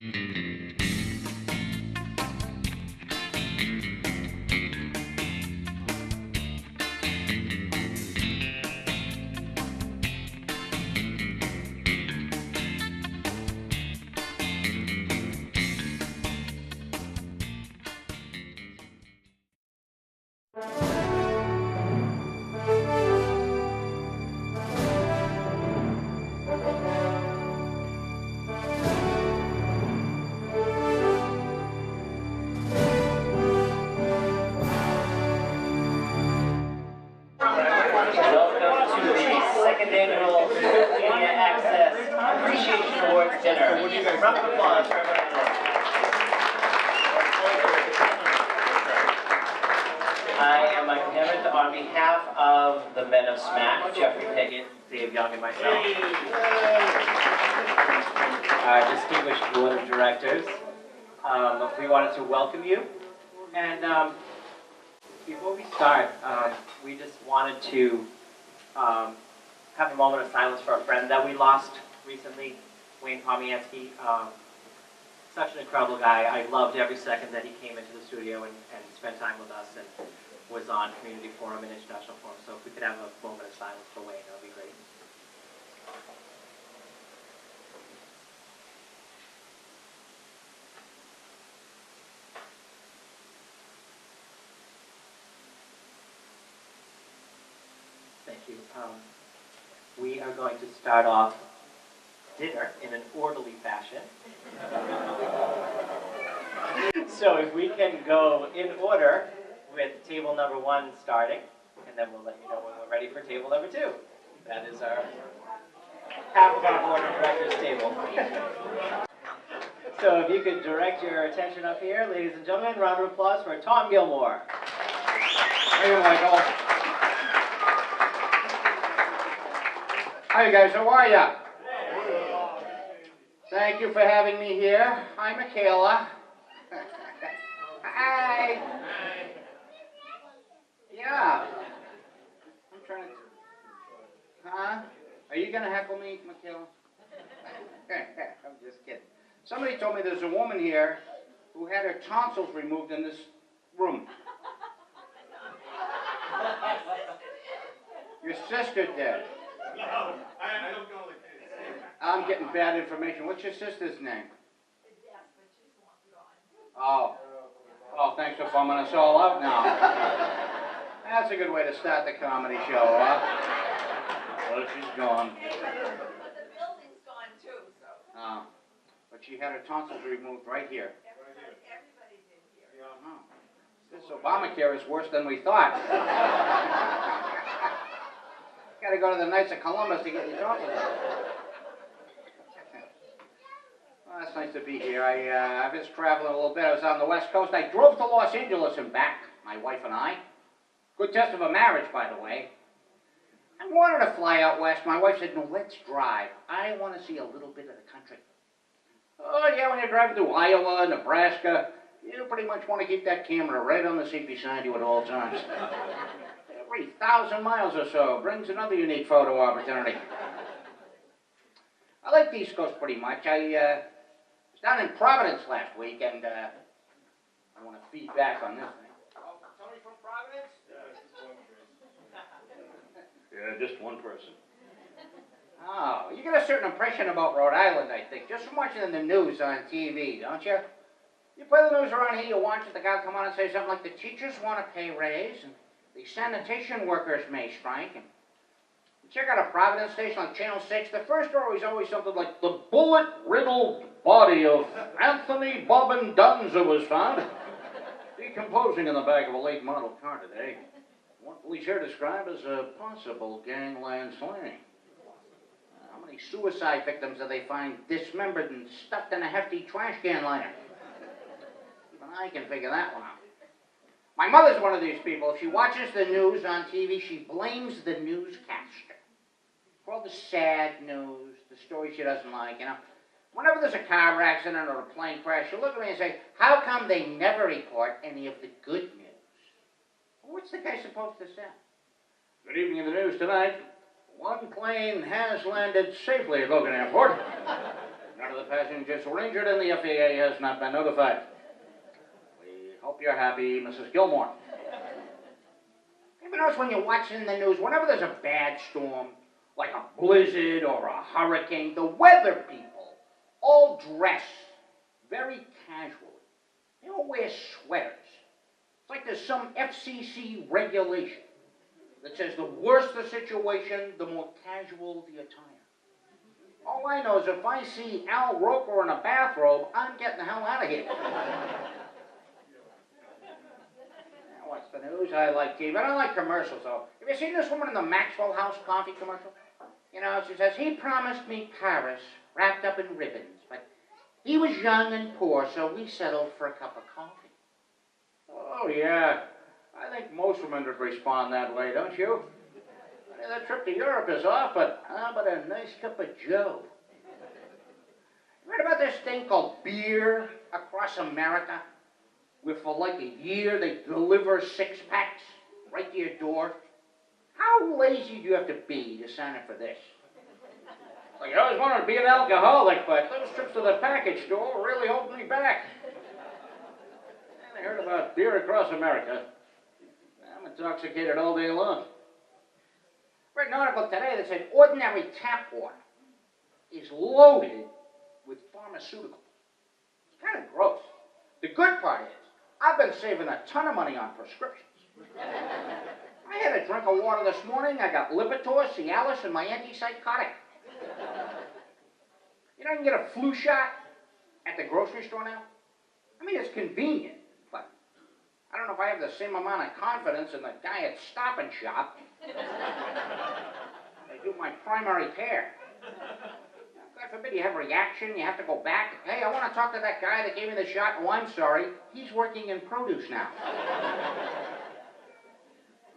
Welcome to the second annual Media Access Appreciation Awards dinner. Round of applause for everyone. I am Michael Hammond on behalf of the men of S.M.A.C, Jeffrey Piggott, Dave Young, and myself. Our distinguished board of directors. We wanted to welcome you. And before we start, we just wanted to have a moment of silence for a friend that we lost recently, Wayne Pomiansky. Such an incredible guy. I loved every second that he came into the studio and spent time with us and was on Community Forum and International Forum. So if we could have a moment of silence for Wayne, that would be great. Thank you. We are going to start off dinner in an orderly fashion. So if we can go in order with table number 1 starting, and then we'll let you know when we're ready for table number 2. That is our half of our board of directors table. So if you could direct your attention up here, ladies and gentlemen, round of applause for Tom Gilmore. Thank you, Michael. Hi, guys. How are ya? Thank you for having me here. Hi, Michaela. Hi. Yeah. I'm trying to... Huh? Are you going to heckle me, Michaela? I'm just kidding. Somebody told me there's a woman here who had her tonsils removed in this room. Your sister did. No, I don't go like this. I'm getting bad information. What's your sister's name? Yes, but she's gone. Oh. Oh, thanks for bumming us all out now. That's a good way to start the comedy show, huh? Well, she's gone. But the building's gone too, so. Oh. But she had her tonsils removed right here. Everybody did here. Oh. This Obamacare is worse than we thought. Gotta go to the Knights of Columbus to get your tonsils. Well, that's nice to be here. I was traveling a little bit. I was on the West Coast. I drove to Los Angeles and back, my wife and I. Good test of a marriage, by the way. I wanted to fly out west. My wife said, no, let's drive. I want to see a little bit of the country. Oh, yeah, when you're driving through Iowa, Nebraska, you pretty much want to keep that camera right on the seat beside you at all times. Every 1,000 miles or so brings another unique photo opportunity. I like the East Coast pretty much. I was down in Providence last week, and I want to feedback on this thing. Oh, somebody from Providence? Yeah, just one person. Oh, you get a certain impression about Rhode Island, I think, just from watching the news on TV, don't you? You play the news around here, you watch it, the guy come on and say something like, the teachers want a pay raise, and the sanitation workers may strike, and you check out a Providence station like Channel 6, the first story is always something like, the bullet-riddled body of Anthony Bobbin Dunza was found decomposing in the back of a late model car today. What police here describe as a possible gangland slaying. How many suicide victims do they find dismembered and stuffed in a hefty trash can liner? Even I can figure that one out. My mother's one of these people. If she watches the news on TV, she blames the newscaster for all the sad news, the story she doesn't like, you know. Whenever there's a car accident or a plane crash, she'll look at me and say, how come they never report any of the good news? What's the guy supposed to say? Good evening in the news tonight. One plane has landed safely at Logan Airport. None of the passengers were injured and the FAA has not been notified. We hope you're happy, Mrs. Gilmore. You notice when you're watching the news, whenever there's a bad storm, like a blizzard or a hurricane, the weather people all dress very casually. They all wear sweaters. It's like there's some FCC regulation that says the worse the situation, the more casual the attire. All I know is if I see Al Roker in a bathrobe, I'm getting the hell out of here. What's the news? I like TV. I don't like commercials, though. Have you seen this woman in the Maxwell House coffee commercial? You know, she says, he promised me Paris wrapped up in ribbons, but he was young and poor, so we settled for a cup of coffee. Oh, yeah. I think most women would respond that way, don't you? I mean, that trip to Europe is off, but how about a nice cup of Joe? You read about this thing called Beer Across America? Where for like a year they deliver six-packs right to your door. How lazy do you have to be to sign up for this? Like, I always wanted to be an alcoholic, but those trips to the package store really hold me back. And I heard about Beer Across America. I'm intoxicated all day long. I read an article today that said ordinary tap water is loaded with pharmaceuticals. It's kind of gross. The good part is, I've been saving a ton of money on prescriptions. I had a drink of water this morning. I got Lipitor, Cialis, and my antipsychotic. You know, you can get a flu shot at the grocery store now. I mean, it's convenient, but I don't know if I have the same amount of confidence in the guy at Stop and Shop. They do my primary care. God forbid you have a reaction, you have to go back. Hey, I want to talk to that guy that gave me the shot. Oh, I'm sorry. He's working in produce now.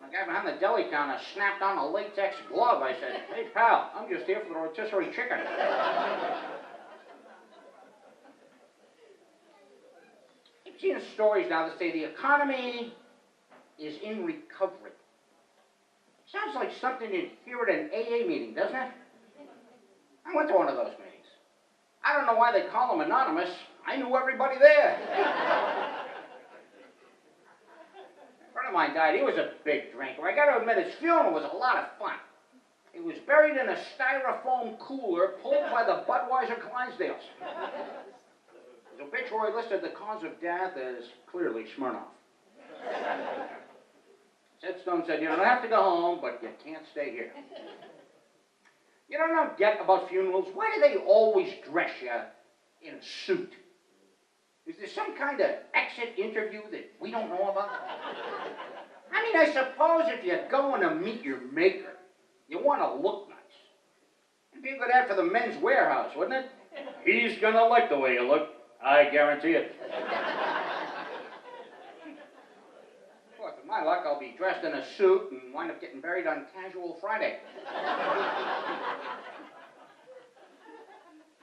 The guy behind the deli counter snapped on a latex glove. I said, hey, pal, I'm just here for the rotisserie chicken. I've seen stories now that say the economy is in recovery. Sounds like something you'd hear at an AA meeting, doesn't it? I went to one of those meetings. I don't know why they call them anonymous. I knew everybody there. A friend of mine died. He was a big drinker. I got to admit, his funeral was a lot of fun. He was buried in a styrofoam cooler pulled by the Budweiser Clydesdales. His obituary listed the cause of death as clearly Smirnoff. Stone said, you don't have to go home, but you can't stay here. You don't get about funerals. Why do they always dress you in a suit? Is there some kind of exit interview that we don't know about? I mean, I suppose if you're going to meet your maker, you want to look nice. It'd be a good ad for the Men's Warehouse, wouldn't it? He's going to like the way you look. I guarantee it. Of course, with my luck, I'll be dressed in a suit and wind up getting buried on Casual Friday.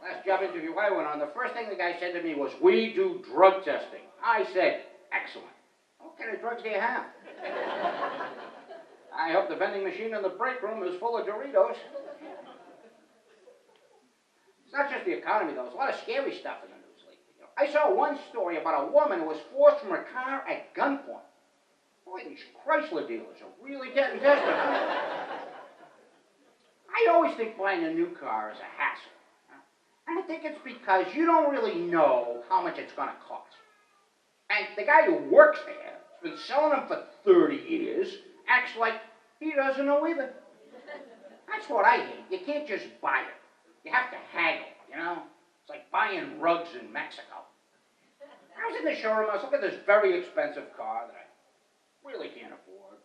Last job interview I went on, the first thing the guy said to me was, we do drug testing. I said, excellent. What kind of drugs do you have? I hope the vending machine in the break room is full of Doritos. It's not just the economy, though. There's a lot of scary stuff in the news lately. You know, I saw one story about a woman who was forced from her car at gunpoint. Boy, these Chrysler dealers are really getting desperate. I always think buying a new car is a hassle. And I think it's because you don't really know how much it's going to cost. And the guy who works there has been selling them for 30 years, acts like he doesn't know either. That's what I hate. You can't just buy it. You have to haggle, you know? It's like buying rugs in Mexico. I was in the showroom, I was looking at this very expensive car that I really can't afford.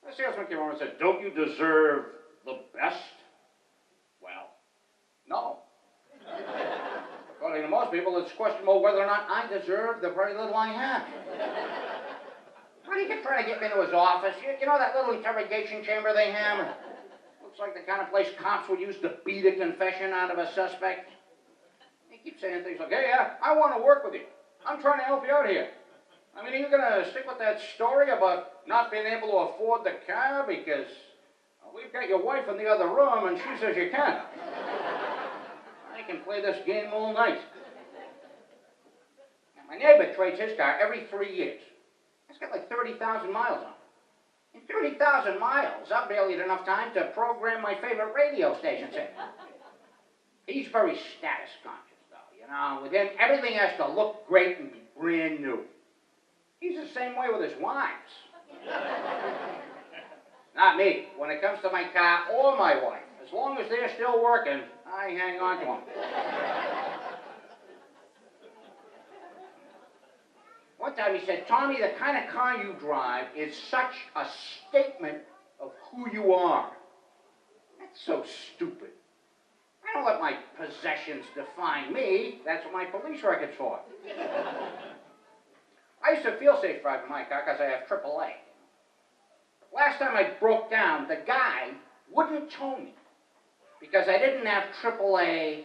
The salesman came over and said, don't you deserve the best? Well, no. According to most people, it's questionable whether or not I deserve the very little I have. Why do you keep trying to get me into his office? You know that little interrogation chamber they have? Looks like the kind of place cops would use to beat a confession out of a suspect. He keeps saying things like, hey, I want to work with you. I'm trying to help you out here. I mean, are you going to stick with that story about not being able to afford the car because we've got your wife in the other room and she says you can't? I can play this game all night. Now, my neighbor trades his car every 3 years. It's got like 30,000 miles on it. In 30,000 miles, I barely had enough time to program my favorite radio stations in. He's very status conscious, though, you know. With him, everything has to look great and be brand new. He's the same way with his wives. Not me. When it comes to my car or my wife, as long as they're still working, I hang on to them. One time he said, Tommy, the kind of car you drive is such a statement of who you are. That's so stupid. I don't let my possessions define me. That's what my police record's for. I used to feel safe driving my car because I have AAA. Last time I broke down, the guy wouldn't tow me because I didn't have AAA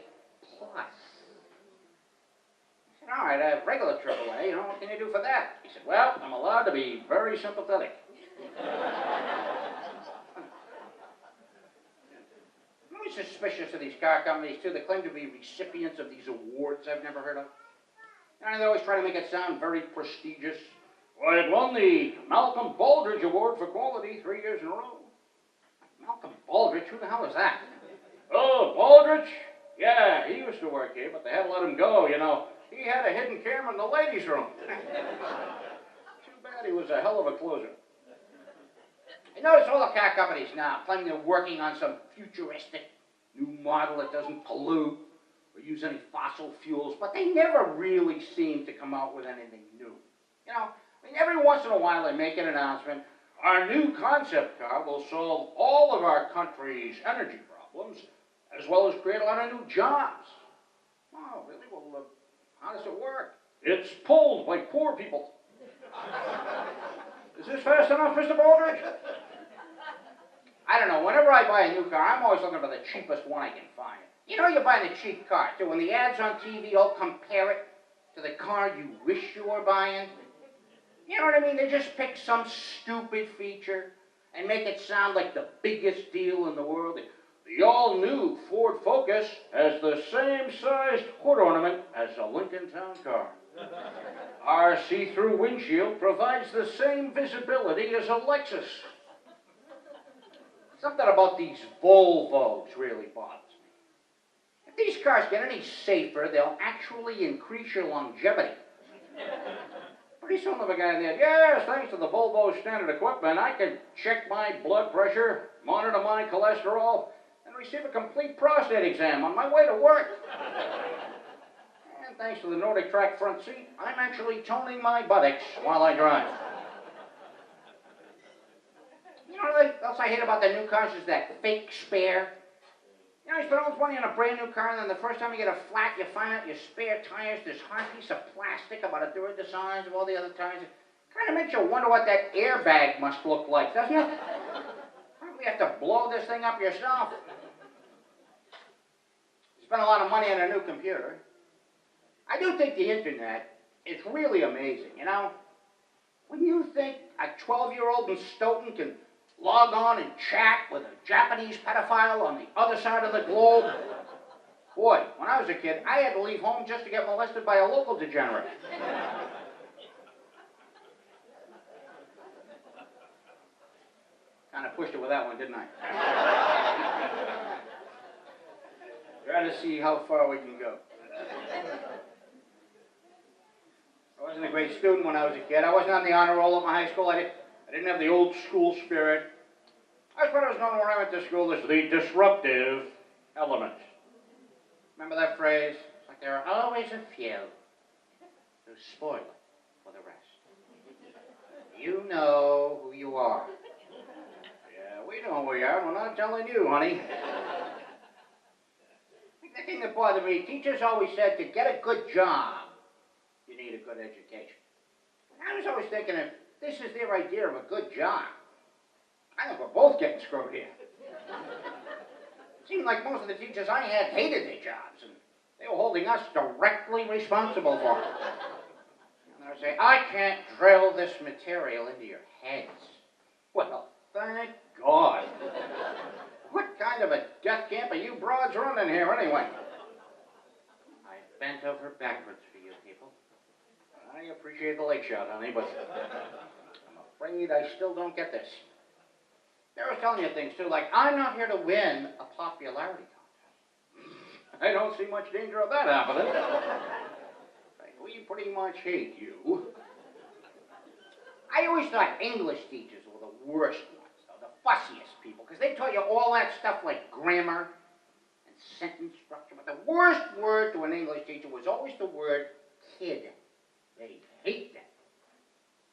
plus. I said, all right, I have regular AAA, you know, what can you do for that? He said, well, I'm allowed to be very sympathetic. I'm always suspicious of these car companies, too. They claim to be recipients of these awards I've never heard of. And they always try to make it sound very prestigious. Well, it won the Malcolm Baldrige Award for quality 3 years in a row. Malcolm Baldrige? Who the hell is that? Oh, Baldrige? Yeah, he used to work here, but they had to let him go, you know. He had a hidden camera in the ladies' room. Too bad he was a hell of a closer. You notice all the car companies now claiming they're working on some futuristic new model that doesn't pollute or use any fossil fuels, but they never really seem to come out with anything new. You know, I mean, every once in a while they make an announcement, our new concept car will solve all of our country's energy problems, as well as create a lot of new jobs. Oh, really? Well, how does it work? It's pulled by poor people. Is this fast enough, Mr. Baldrige? I don't know. Whenever I buy a new car, I'm always looking for the cheapest one I can find. You know you're buying a cheap car, too. When the ads on TV all compare it to the car you wish you were buying. You know what I mean? They just pick some stupid feature and make it sound like the biggest deal in the world. The all-new Ford Focus has the same sized hood ornament as a Lincoln Town Car. Our see-through windshield provides the same visibility as a Lexus. Something about these Volvos really bothers me. If these cars get any safer, they'll actually increase your longevity. Pretty soon there'll be a guy in there, yes, thanks to the Volvo standard equipment, I can check my blood pressure, monitor my cholesterol, and receive a complete prostate exam on my way to work. And thanks to the Nordic Track front seat, I'm actually toning my buttocks while I drive. You know what else I hate about the new cars is that fake spare. You know, you spend all this money on a brand new car, and then the first time you get a flat, you find out your spare tires, this hard piece of plastic about a third the size of all the other tires. It kind of makes you wonder what that airbag must look like, doesn't it? Probably have to blow this thing up yourself. You spend a lot of money on a new computer. I do think the internet is really amazing, you know? When you think a 12-year-old in Stoughton can log on and chat with a Japanese pedophile on the other side of the globe. Boy, when I was a kid, I had to leave home just to get molested by a local degenerate. Kind of pushed it with that one, didn't I? Trying to see how far we can go. I wasn't a great student when I was a kid. I wasn't on the honor roll at my high school. I didn't have the old school spirit. That's what I was known when I went to school as the disruptive element. Remember that phrase? It's like there are always a few who spoil it for the rest. You know who you are. Yeah, we know who we are. We're not telling you, honey. The thing that bothered me, teachers always said to get a good job, you need a good education. I was always thinking, if this is their idea of a good job, I think we're both getting screwed here. It seemed like most of the teachers I had hated their jobs, and they were holding us directly responsible for it. And they would say, I can't drill this material into your heads. Well, thank God. What kind of a death camp are you broads running here, anyway? bent over backwards for you people. I appreciate the lake shot, honey, but I'm afraid I still don't get this. They were telling you things, too, like, I'm not here to win a popularity contest. I don't see much danger of that happening. Like, we pretty much hate you. I always thought English teachers were the worst ones, though, the fussiest people, because they taught you all that stuff like grammar and sentence structure, but the worst word to an English teacher was always the word kid. They hate that.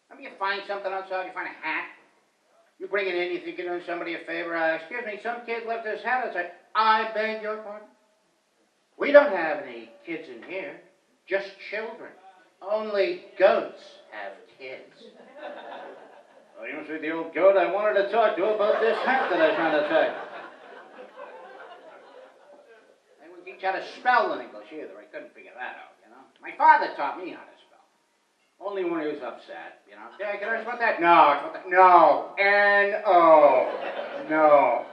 Remember, you find something outside, you find a hat, you bring it in, you think you're doing somebody a favor, excuse me, some kid left his hat, it's like, I beg your pardon? We don't have any kids in here, just children. Only goats have kids. Well, you must be the old goat I wanted to talk to about this hat that I was trying to take. They wouldn't teach how to spell in English either. I couldn't figure that out, you know. My father taught me how to spell. Only when he was upset, you know. Yeah, can I spell that? No, it's what that. No. N-O. No.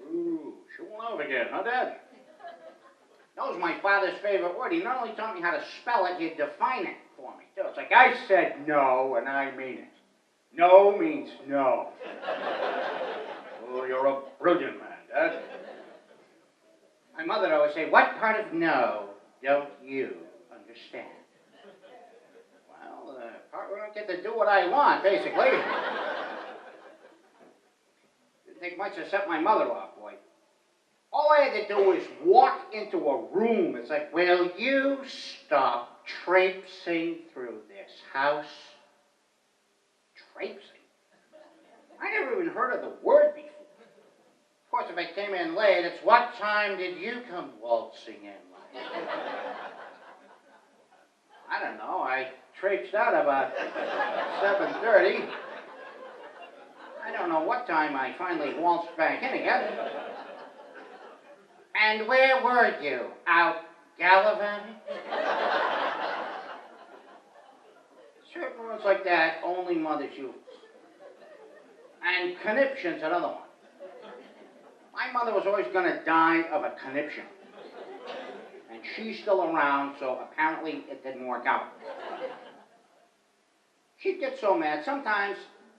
Ooh, showing off again, huh, Dad? That was my father's favorite word. He not only taught me how to spell it, he'd define it for me, too. It's like, I said no, and I mean it. No means no. Oh, you're a brilliant man, Dad. My mother would always say, what part of no don't you understand? Well, the part where I don't get to do what I want, basically. Didn't take much to set my mother off, boy. All I had to do was walk into a room. It's like, will you stop traipsing through this house? Traipsing? I never even heard of the word before. Of course, if I came in late, it's what time did you come waltzing in late? I don't know. I traipsed out about 7:30. I don't know what time I finally waltzed back in again. And where were you? Out gallivanting? Certain words like that only mothers use. And conniption's another one. My mother was always going to die of a conniption. And she's still around, so apparently it didn't work out. She'd get so mad. Sometimes,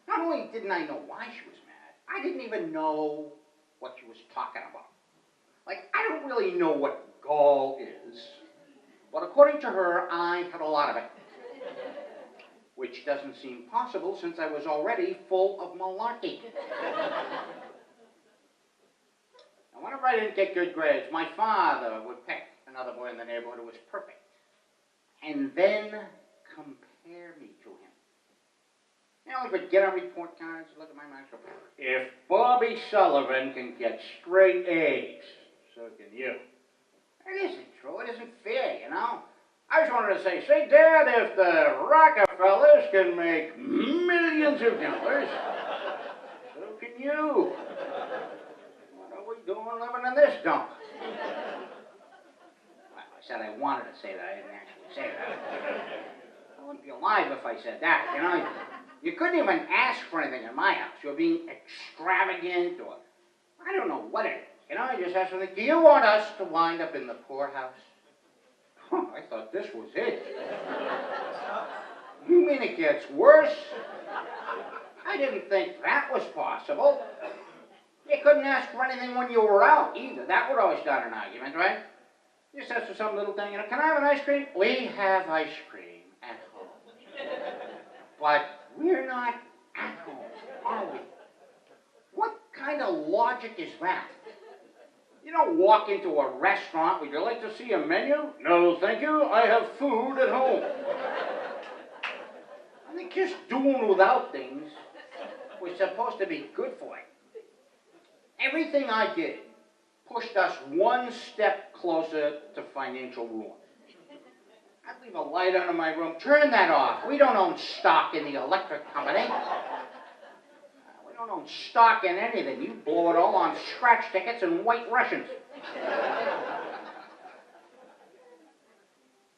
not only didn't I know why she was mad, I didn't even know what she was talking about. Like, I don't really know what gall is, but according to her, I had a lot of it. Which doesn't seem possible since I was already full of malarkey. Now, whenever I didn't get good grades, my father would pick another boy in the neighborhood who was perfect, and then compare me to him. You know, he would get on report cards, look at my marks, go, if Bobby Sullivan can get straight A's, so can you. That isn't true. It isn't fair, you know. I just wanted to say, Dad, if the Rockefellers can make millions of dollars, so can you. What are we doing living in this dump? Well, I said I wanted to say that. I didn't actually say that. I wouldn't be alive if I said that, you know. You couldn't even ask for anything in my house. You're being extravagant or I don't know what it is. You know, I just asked something, do you want us to wind up in the poorhouse? I thought this was it. You mean it gets worse? I didn't think that was possible. You couldn't ask for anything when you were out either. That would always start an argument, right? You just ask for some little thing, you know, can I have an ice cream? We have ice cream at home. But we're not at home, are we? What kind of logic is that? You don't walk into a restaurant, would you like to see a menu? No, thank you, I have food at home. I think just doing without things was supposed to be good for you. Everything I did pushed us one step closer to financial ruin. I'd leave a light on in my room, turn that off. We don't own stock in the electric company. We don't own stock in anything. You blow it all on scratch tickets and white Russians.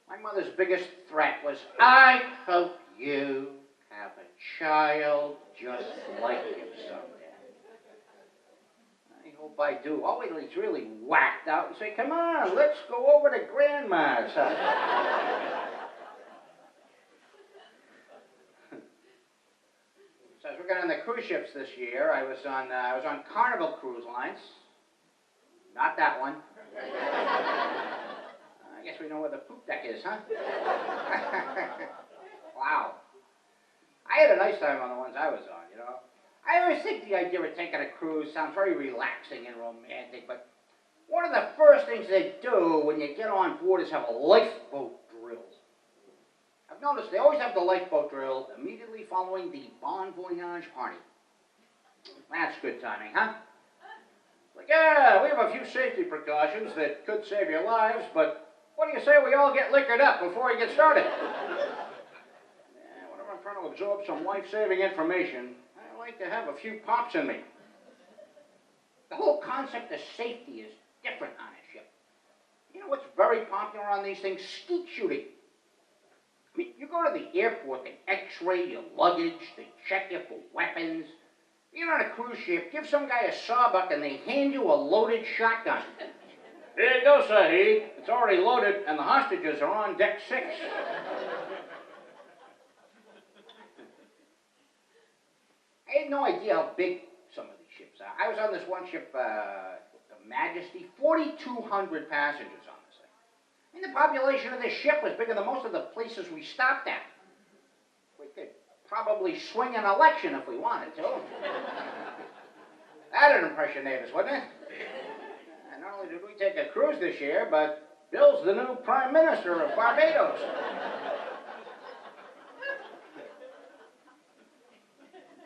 My mother's biggest threat was, I hope you have a child just like you someday. I hope I do. I'll wait till he's really whacked out and say, come on, let's go over to Grandma's house. So I was working on the cruise ships this year. I was on Carnival Cruise Lines. Not that one. I guess we know where the poop deck is, huh? Wow. I had a nice time on the ones I was on, you know. I always think the idea of taking a cruise sounds very relaxing and romantic, but one of the first things they do when you get on board is have a lifeboat drill. I've noticed they always have the lifeboat drill immediately following the bon voyage party. That's good timing, huh? Like, yeah, we have a few safety precautions that could save your lives, but what do you say we all get liquored up before we get started? Whenever I'm trying to absorb some life-saving information, I like to have a few pops in me. The whole concept of safety is different on a ship. You know what's very popular on these things? Skeet shooting. I mean, you go to the airport, they x-ray your luggage, they check you for weapons. You're on a cruise ship, give some guy a sawbuck and they hand you a loaded shotgun. Here you go, Sahib. It's already loaded and the hostages are on deck 6. I had no idea how big some of these ships are. I was on this one ship, the Majesty, 4,200 passengers on this thing. And the population of this ship was bigger than most of the places we stopped at. We could probably swing an election if we wanted to. That'd impress neighbors, wouldn't it? And not only did we take a cruise this year, but Bill's the new Prime Minister of Barbados.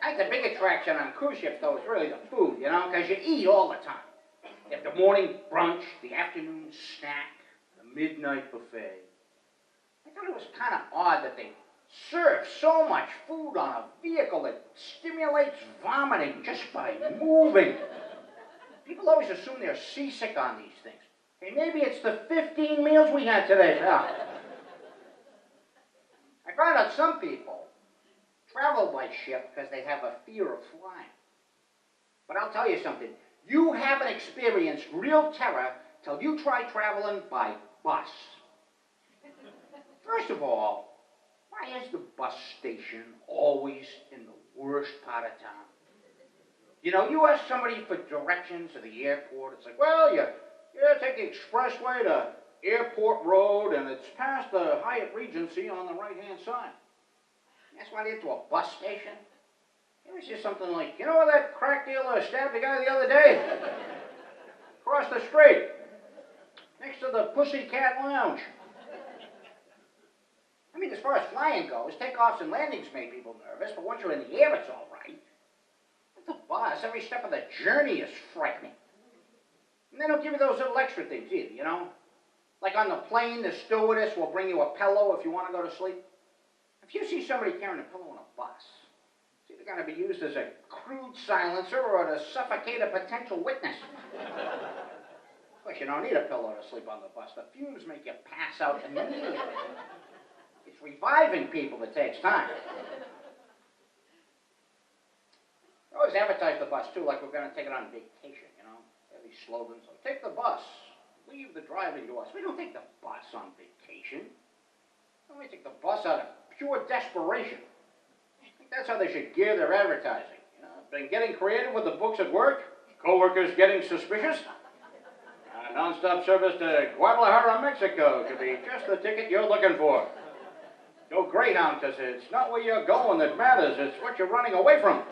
I think the big attraction on cruise ships, though, is really the food, you know, because you eat all the time. You have the morning brunch, the afternoon snack, the midnight buffet. I thought it was kind of odd that they serve so much food on a vehicle that stimulates vomiting just by moving. People always assume they're seasick on these things. Hey, maybe it's the 15 meals we had today, pal. I found out some people travel by ship because they have a fear of flying. But I'll tell you something. You haven't experienced real terror till you try traveling by bus. First of all, why is the bus station always in the worst part of town? You know, you ask somebody for directions to the airport, it's like, well, you take the expressway to Airport Road, and it's past the Hyatt Regency on the right-hand side. That's why they get to a bus station. It was just something like, you know where that crack dealer stabbed the guy the other day? Across the street, next to the Pussycat Lounge. I mean, as far as flying goes, takeoffs and landings make people nervous, but once you're in the air, it's all right. With the bus, every step of the journey is frightening. And they don't give you those little extra things either, you know? Like on the plane, the stewardess will bring you a pillow if you want to go to sleep. If you see somebody carrying a pillow on a bus, it's either going to be used as a crude silencer or to suffocate a potential witness. Of course, you don't need a pillow to sleep on the bus. The fumes make you pass out immediately. It's reviving people that takes time. They always advertise the bus, too, like we're going to take it on vacation, you know? They have these slogans like, take the bus, leave the driving to us. We don't take the bus on vacation. We take the bus out of pure desperation. I think that's how they should gear their advertising. You know, been getting creative with the books at work, coworkers getting suspicious. Non-stop service to Guadalajara, Mexico could be just the ticket you're looking for. Go Greyhound, because it's not where you're going that matters, it's what you're running away from.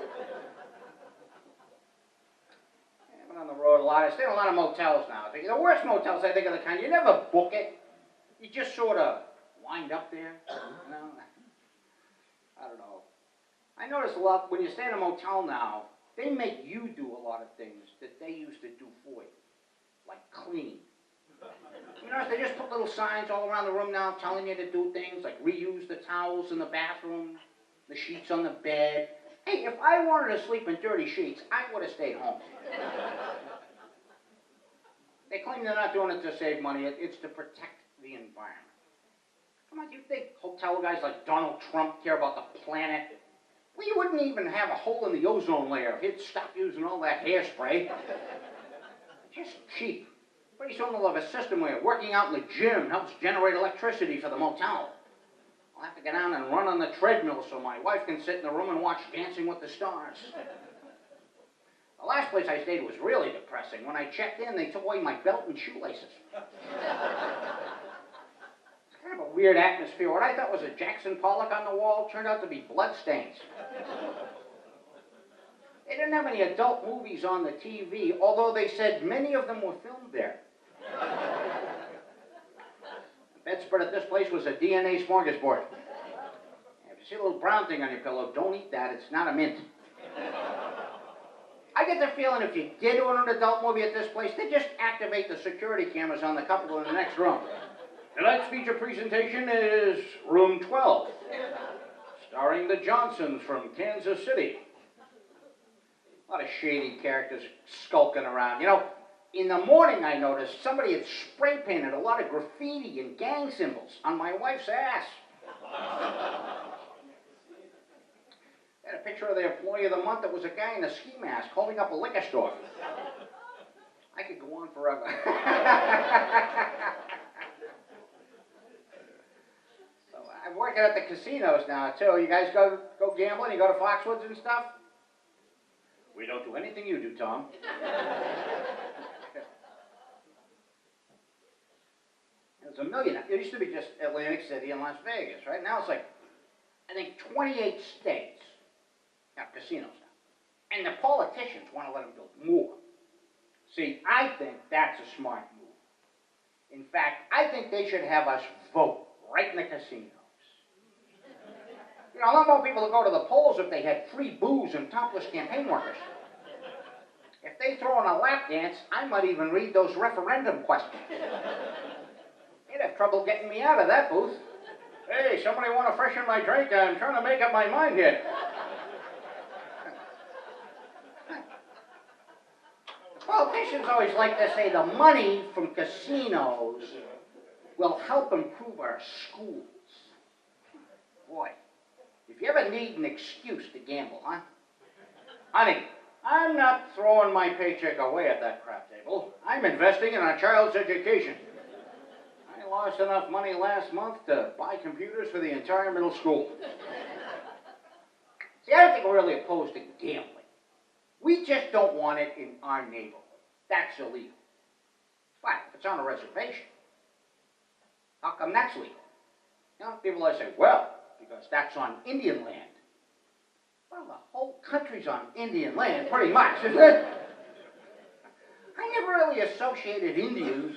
I've been on the road a lot. I stay in a lot of motels now. The worst motels, I think, are the kind you never book it. You just sort of wind up there, you know? I don't know. I notice a lot, when you stay in a motel now, they make you do a lot of things that they used to do for you, like clean. You notice they just put little signs all around the room now telling you to do things like reuse the towels in the bathroom, the sheets on the bed. Hey, if I wanted to sleep in dirty sheets, I would have stayed home. They claim they're not doing it to save money, it's to protect the environment. Come on, do you think hotel guys like Donald Trump care about the planet? We wouldn't even have a hole in the ozone layer if he'd stop using all that hairspray. Just cheap. Pretty soon they'll have a system where working out in the gym helps generate electricity for the motel. I'll have to get down and run on the treadmill so my wife can sit in the room and watch Dancing with the Stars. The last place I stayed was really depressing. When I checked in, they took away my belt and shoelaces. It's kind of a weird atmosphere. What I thought was a Jackson Pollock on the wall turned out to be bloodstains. They didn't have any adult movies on the TV, although they said many of them were filmed there. The bedspread at this place was a DNA smorgasbord. If you see a little brown thing on your pillow, don't eat that. It's not a mint. I get the feeling if you did do an adult movie at this place, they'd just activate the security cameras on the couple in the next room. Tonight's feature presentation is Room 12, starring the Johnsons from Kansas City. A lot of shady characters skulking around. You know, in the morning I noticed somebody had spray painted a lot of graffiti and gang symbols on my wife's ass. They had a picture of the employee of the month that was a guy in a ski mask holding up a liquor store. I could go on forever. So I'm working at the casinos now too. You guys go gambling? You go to Foxwoods and stuff? We don't do anything you do, Tom. There's a million. It used to be just Atlantic City and Las Vegas, right? Now it's like, I think 28 states have casinos now. And the politicians want to let them build more. See, I think that's a smart move. In fact, I think they should have us vote right in the casinos. You know, a lot more people would go to the polls if they had free booze and topless campaign workers. If they throw in a lap dance, I might even read those referendum questions. They'd have trouble getting me out of that booth. Hey, somebody want to freshen my drink? I'm trying to make up my mind here. Politicians always like to say the money from casinos will help improve our schools. Boy, if you ever need an excuse to gamble, huh? Honey, I'm not throwing my paycheck away at that crap table. I'm investing in our child's education. I lost enough money last month to buy computers for the entire middle school. See, I don't think we're really opposed to gambling. We just don't want it in our neighborhood. That's illegal. But if it's on a reservation, how come that's legal? You know, people always say, well, because that's on Indian land. Well, the whole country's on Indian land, pretty much, isn't it? I never really associated Indians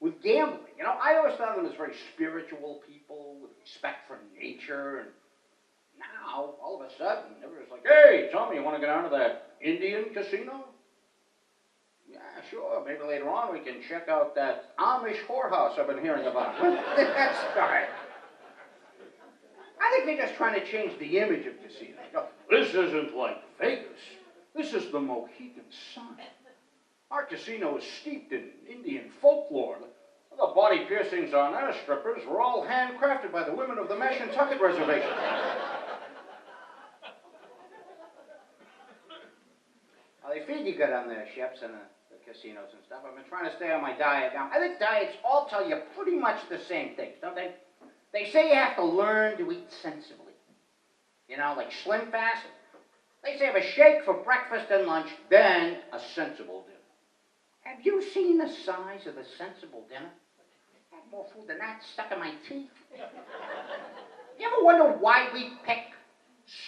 with gambling. You know, I always thought of them as very spiritual people with respect for nature. And now, all of a sudden, everybody's like, hey, Tommy, you want to go down to that Indian casino? Yeah, sure. Maybe later on we can check out that Amish whorehouse I've been hearing about. That's right. I think they're just trying to change the image of casinos. This isn't like Vegas. This is the Mohegan Sun. Our casino is steeped in Indian folklore. The body piercings on our strippers were all handcrafted by the women of the Mashantucket Reservation. Well, they feed you good on the ships and the casinos and stuff. I've been trying to stay on my diet now. I think diets all tell you pretty much the same things, don't they? They say you have to learn to eat sensibly. You know, like Slim Fast. They say have a shake for breakfast and lunch, then a sensible dinner. Have you seen the size of the sensible dinner? I had more food than that stuck in my teeth. You ever wonder why we pick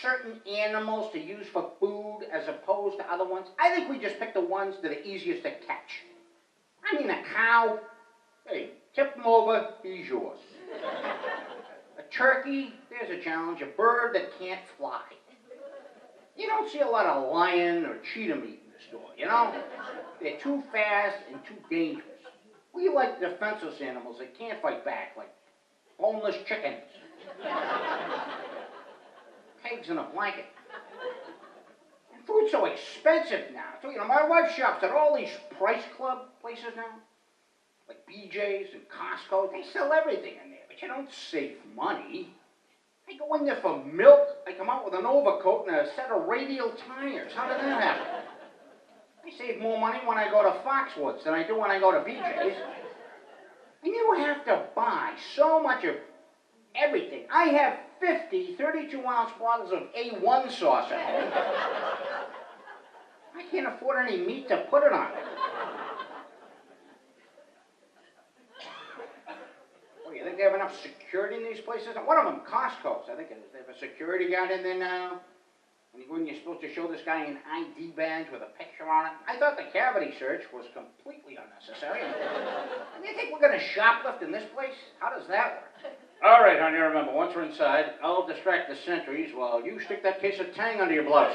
certain animals to use for food as opposed to other ones? I think we just pick the ones that are easiest to catch. I mean, a cow, hey, tip him over, he's yours. A turkey, there's a challenge. A bird that can't fly. You don't see a lot of lion or cheetah meat in the store, you know? They're too fast and too dangerous. We like defenseless animals that can't fight back, like boneless chickens. Pigs in a blanket. And food's so expensive now, too. You know, my wife shops at all these Price Club places now. Like BJ's and Costco. They sell everything in there, but you don't save money. I go in there for milk. I come out with an overcoat and a set of radial tires. How did that happen? I save more money when I go to Foxwoods than I do when I go to BJ's. And you have to buy so much of everything. I have 50 32-ounce bottles of A1 sauce at home. I can't afford any meat to put it on. Well, you think they have enough security in these places? One of them, Costco's, I think it is. They have a security guard in there now. When you go in, you're supposed to show this guy an ID badge with a picture on it. I thought the cavity search was completely unnecessary. And you think we're going to shoplift in this place? How does that work? All right, honey, remember, once we're inside, I'll distract the sentries while you stick that case of Tang under your blouse.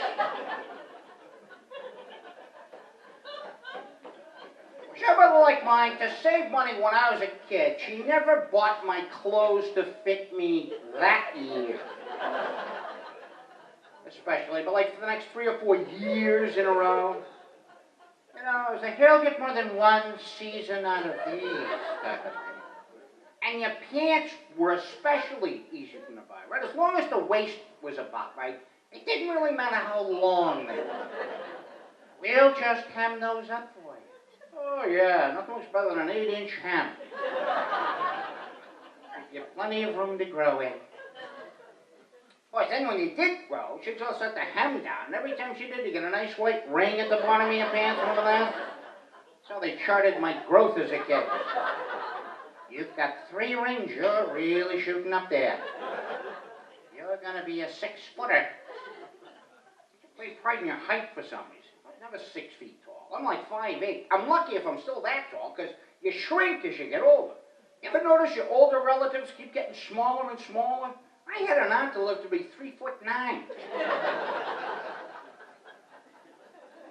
Your mother, like mine, to save money when I was a kid, she never bought my clothes to fit me that year. Especially, but like for the next 3 or 4 years in a row. You know, it was like, you'll get more than one season out of these type of thing. And your pants were especially easy to buy, right? As long as the waist was about right, it didn't really matter how long they were. We'll just hem those up for you. Oh yeah, nothing looks better than an 8-inch hem. You have plenty of room to grow in. Of course, then when you did grow, she'd just set the hem down, and every time she did, you get a nice white ring at the bottom of your pants, remember that? That's how they charted my growth as a kid. You've got 3 rings, you're really shooting up there. You're gonna be a 6-footer. You play pride in your height for some reason. I'm never 6 feet tall. I'm like 5'8". I'm lucky if I'm still that tall, because you shrink as you get older. You ever notice your older relatives keep getting smaller and smaller? I had an aunt that lived to be 3'9".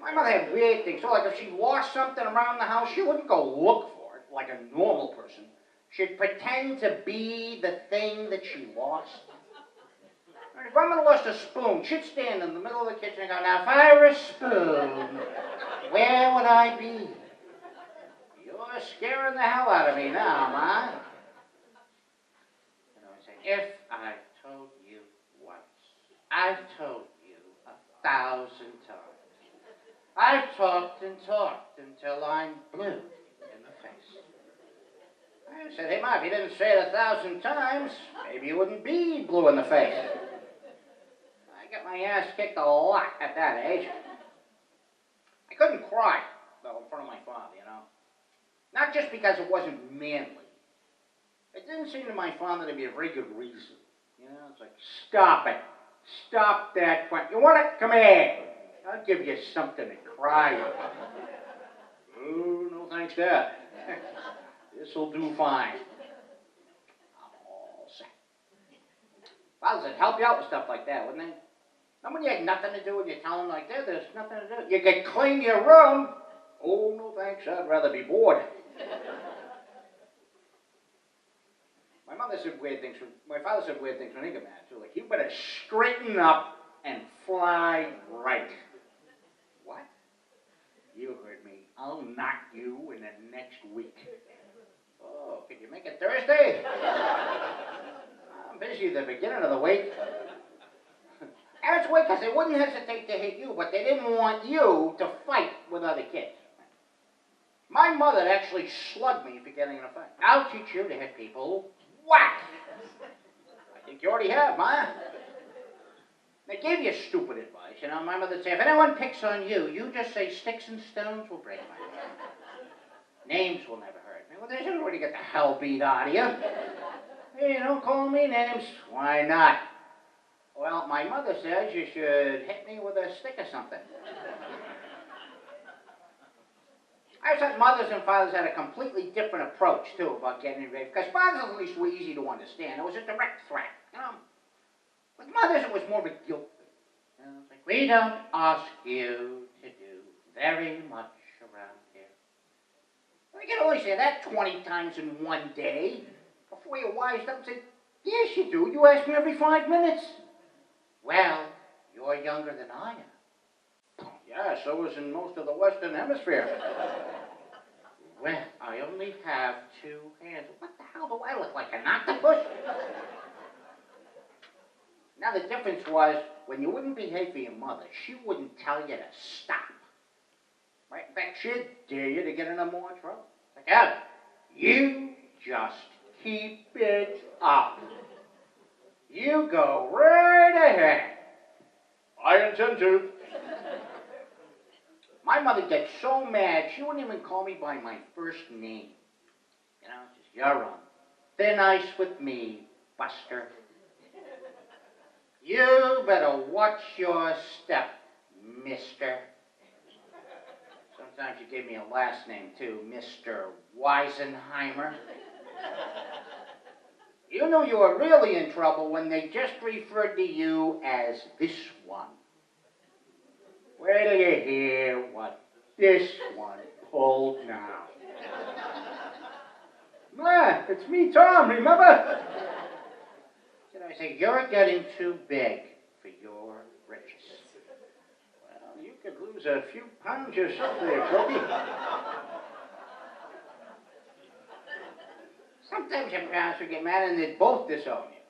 My mother had weird things. So like if she lost something around the house, she wouldn't go look for it like a normal person. She'd pretend to be the thing that she lost. And if my mother lost a spoon, she'd stand in the middle of the kitchen and go, now if I were a spoon, where would I be? You're scaring the hell out of me now, Ma. You know, I say, if I told you once, I've told you 1,000 times. I've talked and talked until I'm blue in the face. I said, hey, Ma, if you didn't say it 1,000 times, maybe you wouldn't be blue in the face. I got my ass kicked a lot at that age. I couldn't cry, though, in front of my father, you know. Not just because it wasn't manly. It didn't seem to my father to be a very good reason. You know, it's like, stop it. Stop that. You want it? Come here. I'll give you something to cry about. Oh, no thanks, Dad. This'll do fine. I'm all set. Fathers would help you out with stuff like that, wouldn't they? Not when you had nothing to do and you tell them like that, there's nothing to do. You could clean your room. Oh, no thanks, I'd rather be bored. My father said weird things when he got mad, too. Like, you better straighten up and fly right. What? You heard me. I'll knock you in the next week. Oh, could you make it Thursday? I'm busy at the beginning of the week. That's why, because they wouldn't hesitate to hit you, but they didn't want you to fight with other kids. My mother actually slugged me for getting in a fight. I'll teach you to hit people. Whack! I think you already have, Ma. They gave you stupid advice, you know. My mother would say, if anyone picks on you, you just say sticks and stones will break my heart. Names will never hurt me. Well, there's no way to get the hell beat out of you. Hey, don't call me names. Why not? Well, my mother says you should hit me with a stick or something. I thought mothers and fathers had a completely different approach, too, about getting raped. Because fathers, at least, were easy to understand. It was a direct threat, you know. With mothers, it was more of a guilt thing. You know, it's like, we don't ask you to do very much around here. We can only say that 20 times in one day before you wised up and said, yes, you do. You ask me every 5 minutes. Well, you're younger than I am. Yeah, so was in most of the Western Hemisphere. Well, I only have 2 hands. What the hell do I look like, an octopus? Now, the difference was, when you wouldn't behave for your mother, she wouldn't tell you to stop. fact, she'd dare you to get into more trouble. Like, Al, you just keep it up. You go right ahead. I intend to. My mother gets so mad, she wouldn't even call me by my first name. You know, just, you're on thin ice with me, Buster. You better watch your step, mister. Sometimes you gave me a last name, too, Mr. Weisenheimer. You knew you were really in trouble when they just referred to you as this one. Wait till you hear what this one pulled now. Ma, it's me, Tom, remember? Did I say, you're getting too big for your britches. Well, you could lose a few pounds yourself there, Toby. Sometimes your parents would get mad and they'd both disown you.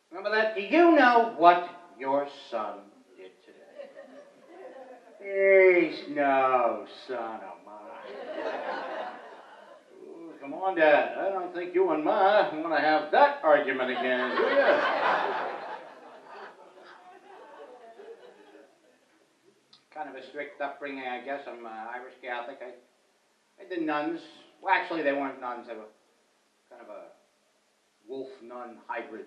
Remember that? Do you know what your son did today? He's no son of mine. Ooh, come on, Dad. I don't think you and Ma want to have that argument again, do you? Kind of a strict upbringing, I guess. I'm Irish Catholic. I did nuns. Well, actually, they weren't nuns. They were kind of a wolf-nun hybrid.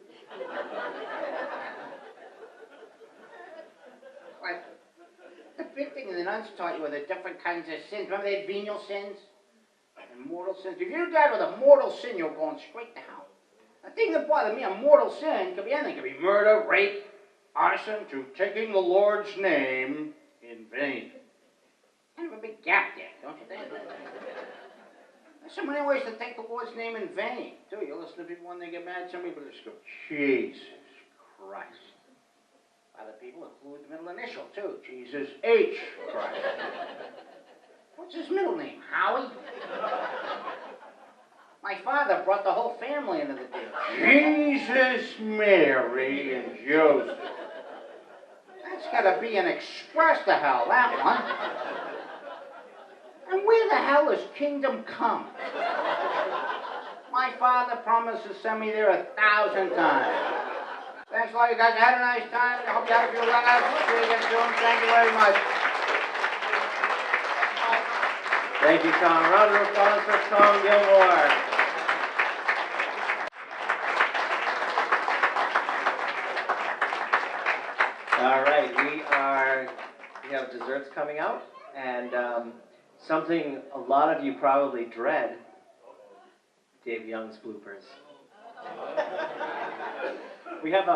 But the big thing the nuns taught you were the different kinds of sins. Remember they had venial sins and mortal sins? If you died with a mortal sin, you're going straight to hell. The thing that bothered me, a mortal sin could be anything. It could be murder, rape, arson, to taking the Lord's name in vain. Kind of a big gap there, don't you think? There's so many ways to take the Lord's name in vain, too. You listen to people when they get mad, some people just go, Jesus Christ. Other people include the middle initial, too. Jesus H. Christ. What's his middle name? Howie? My father brought the whole family into the deal. Jesus, Mary, and Joseph. That's got to be an express to hell, that one. And where the hell is Kingdom Come? My father promised to send me there 1,000 times. Thanks a lot, you guys. Had a nice time. I hope you had a few laughs. See you again soon. Thank you very much. Thank you, Tom. Round of applause for Tom Gilmore. All right, we have desserts coming out, and something a lot of you probably dread, Dave Young's bloopers. We have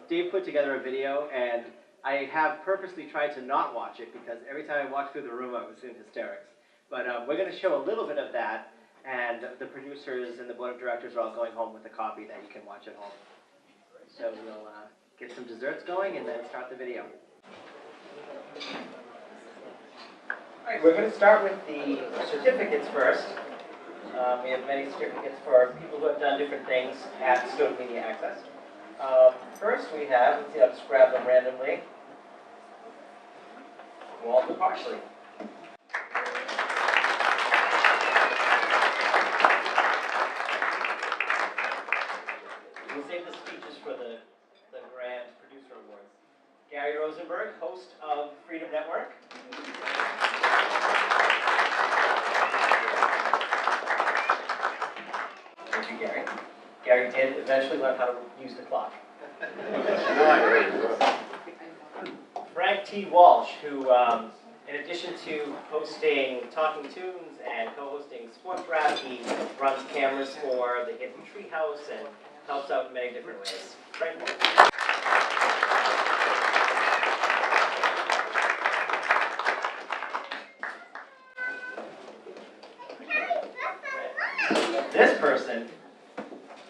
Dave put together a video, and I have purposely tried to not watch it because every time I walked through the room I was in hysterics. But we're going to show a little bit of that, and the producers and the board of directors are all going home with a copy that you can watch at home. So we'll get some desserts going and then start the video. All right, we're going to start with the certificates first. We have many certificates for people who have done different things at Stoughton Media Access. First we have, let's see, I'll just grab them randomly. Walter Parsley. We'll save the speeches for the Grand Producer Awards. Gary Rosenberg, host of Freedom Network. Thank you, Gary. Gary did eventually learn how to use the clock. Frank T. Walsh, who, in addition to hosting Talking Tunes and co-hosting Sports Wrap, he runs cameras for the Hidden Treehouse and helps out in many different ways. Frank Walsh. This person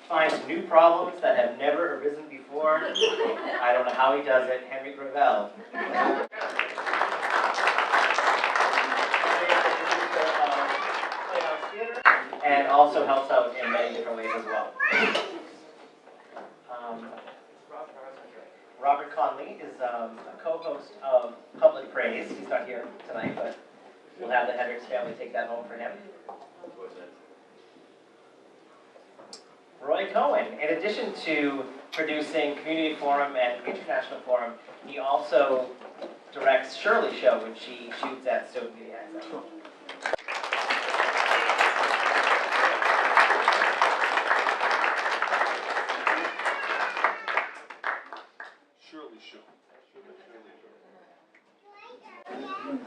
finds new problems that have never arisen before. I don't know how he does it. Henry Gravel. And also helps out in many different ways as well. Robert Conley is a co-host of Public Praise. He's not here tonight, but We'll have the Hendricks family take that home for him. Roy Cohen, in addition to producing Community Forum and International Forum, he also directs Shirley's show when she shoots at Stoughton Media Access.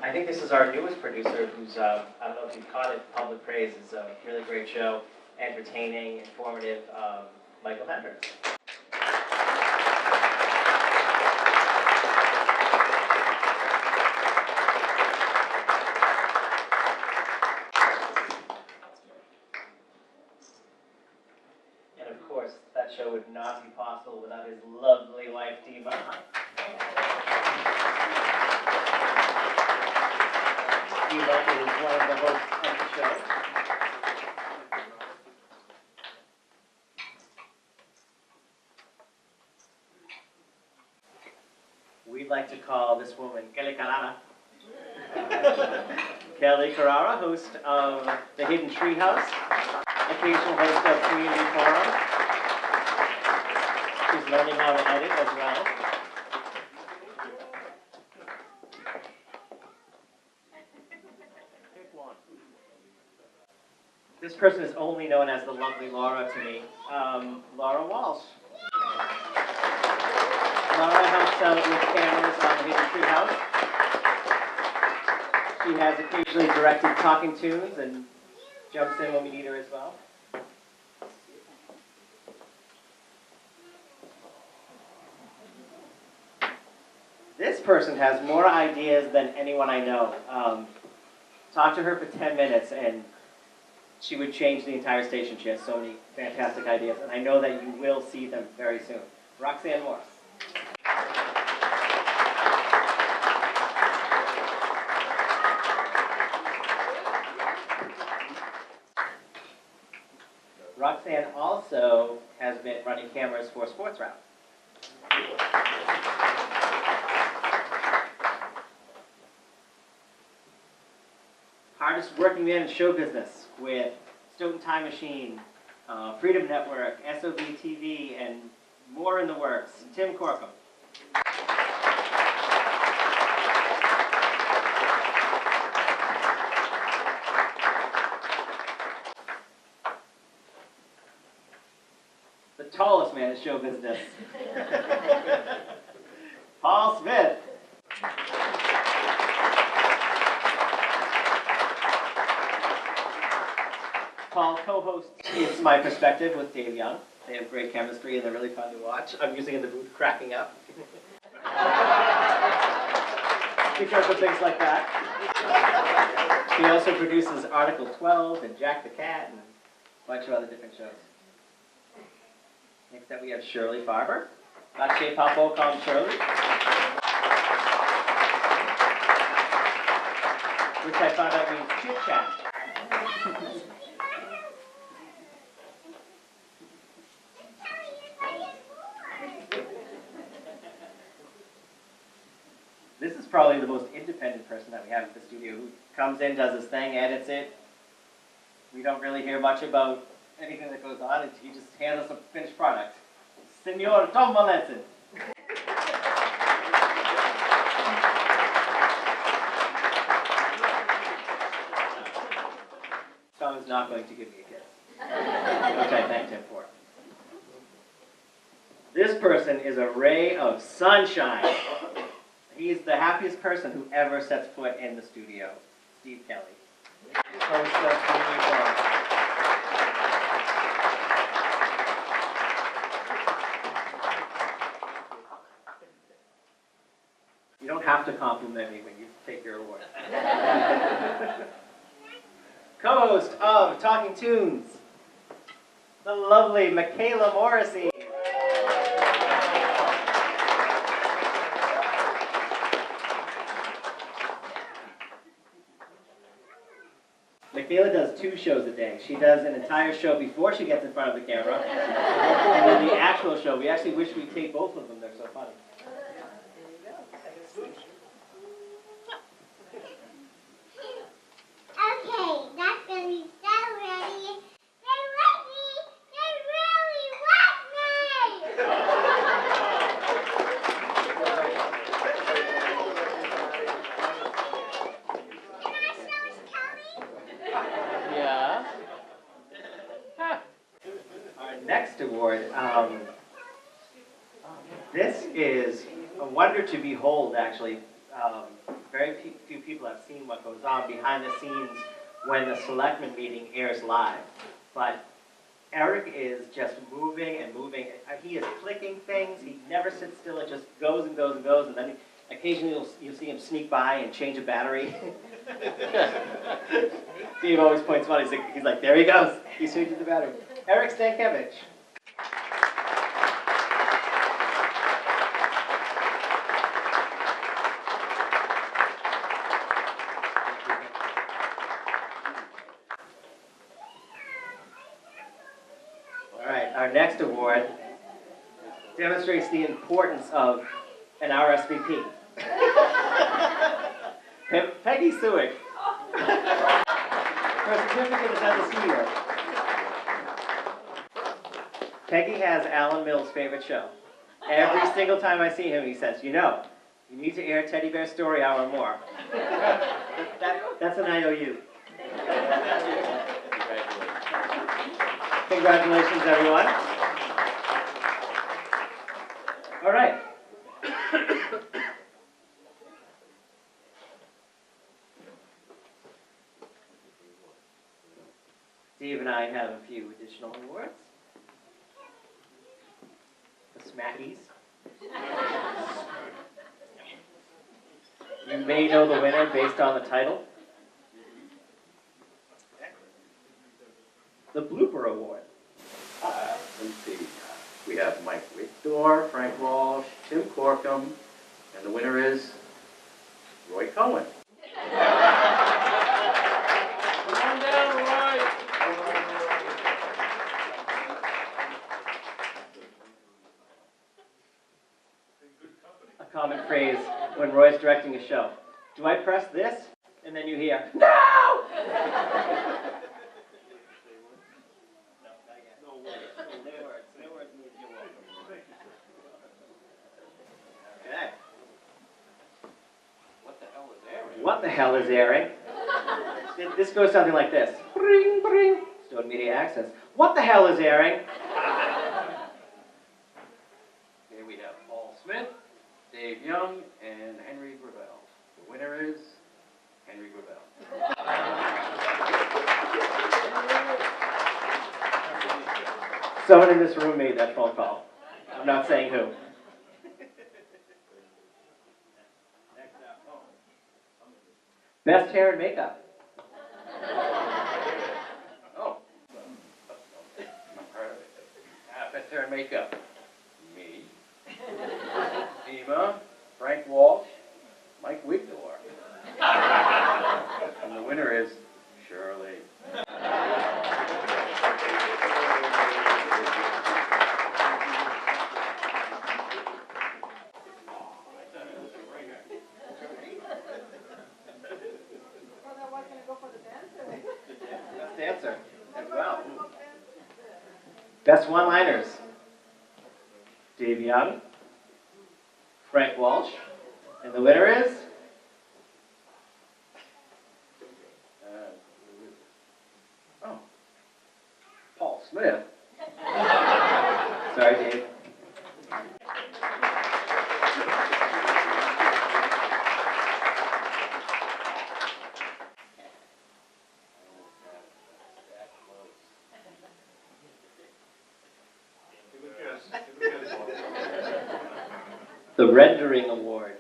I think this is our newest producer who's, I don't know if you've caught it, public praise. It's a really great show, entertaining, informative, Michael Hendricks. And of course, that show would not be possible without his lovely wife, Diva. Diva is one of the hosts of the show. We'd like to call this woman Kelly Carrara. Kelly Carrara, host of The Hidden Treehouse, occasional host of Community Forum. She's learning how to edit as well. This person is only known as the lovely Laura to me. Laura Walsh. Laura helps out with cameras on the Hidden Treehouse. She has occasionally directed Talking Tunes and jumps in when we need her as well. This person has more ideas than anyone I know. Talk to her for 10 minutes and she would change the entire station. She has so many fantastic ideas, and I know that you will see them very soon. Roxanne Morris. Roxanne also has been running cameras for Sports Route. Hardest working man in show business with Stoughton Time Machine, Freedom Network, SOB TV, and more in the works. Tim Corkum. The tallest man in show business. Paul Smith. Paul co-hosts It's My Perspective with Dave Young. They have great chemistry and they're really fun to watch. I'm usually in the booth cracking up. Because of things like that. He also produces Article 12 and Jack the Cat and a bunch of other different shows. Next up we have Shirley Farber. Lache Papo called Shirley. Which I found out means chit chat. This is probably the most independent person that we have at the studio, who comes in, does his thing, edits it. We don't really hear much about anything that goes on, and he just hands us a finished product. Senor Tom Valentin. Tom is not going to give me a kiss, which I thanked him for. This person is a ray of sunshine. He's the happiest person who ever sets foot in the studio. Steve Kelly, host of Community Forum. You don't have to compliment me when you take your award. Co-host of Talking Tunes, the lovely Michaela Morrissey. Michaela does 2 shows a day. She does an entire show before she gets in front of the camera, and then the actual show. We actually wish we'd take both of them. They're so funny. next award. This is a wonder to behold, actually. Very few people have seen what goes on behind the scenes when the selectmen meeting airs live. But Eric is just moving and moving. He is clicking things. He never sits still. It just goes and goes and goes. And then occasionally you'll see him sneak by and change a battery. Steve always points out. He's like, there he goes. He's changing the battery. Eric Stankiewicz. Our next award demonstrates the importance of an RSVP. Peggy Sewick. Her certificate is on the studio. Peggy has Alan Mills' favorite show. Every single time I see him, he says, you need to air Teddy Bear Story Hour more. That's an IOU. Congratulations, everyone. All right. Steve and I have a few additional awards. The Smackies. You may know the winner based on the title. The Blooper Award. Let's see. We have Mike Victor, Frank Walsh, Tim Corkum, and the winner is Roy Cohen. Come on down, Roy. A common phrase when Roy's directing a show. Do I press this? And then you hear, no! Okay. What the hell is airing? This goes something like this. Bring, bring. Stoughton Media Access. What the hell is airing? Here we have Paul Smith, Dave Young, and Henry Gravel. The winner is Henry Gravel. Someone in this room made that phone call. I'm not saying who. Best hair and makeup. Oh. Best hair and makeup. Me. Dima, Frank Walsh, Mike Wigdor. And the winner is Shirley. Best dancer as well. Best one-liners. Dave Young, Frank Walsh, and the winner is? Oh. Paul Smith. Sorry, Dave. The Rendering Award.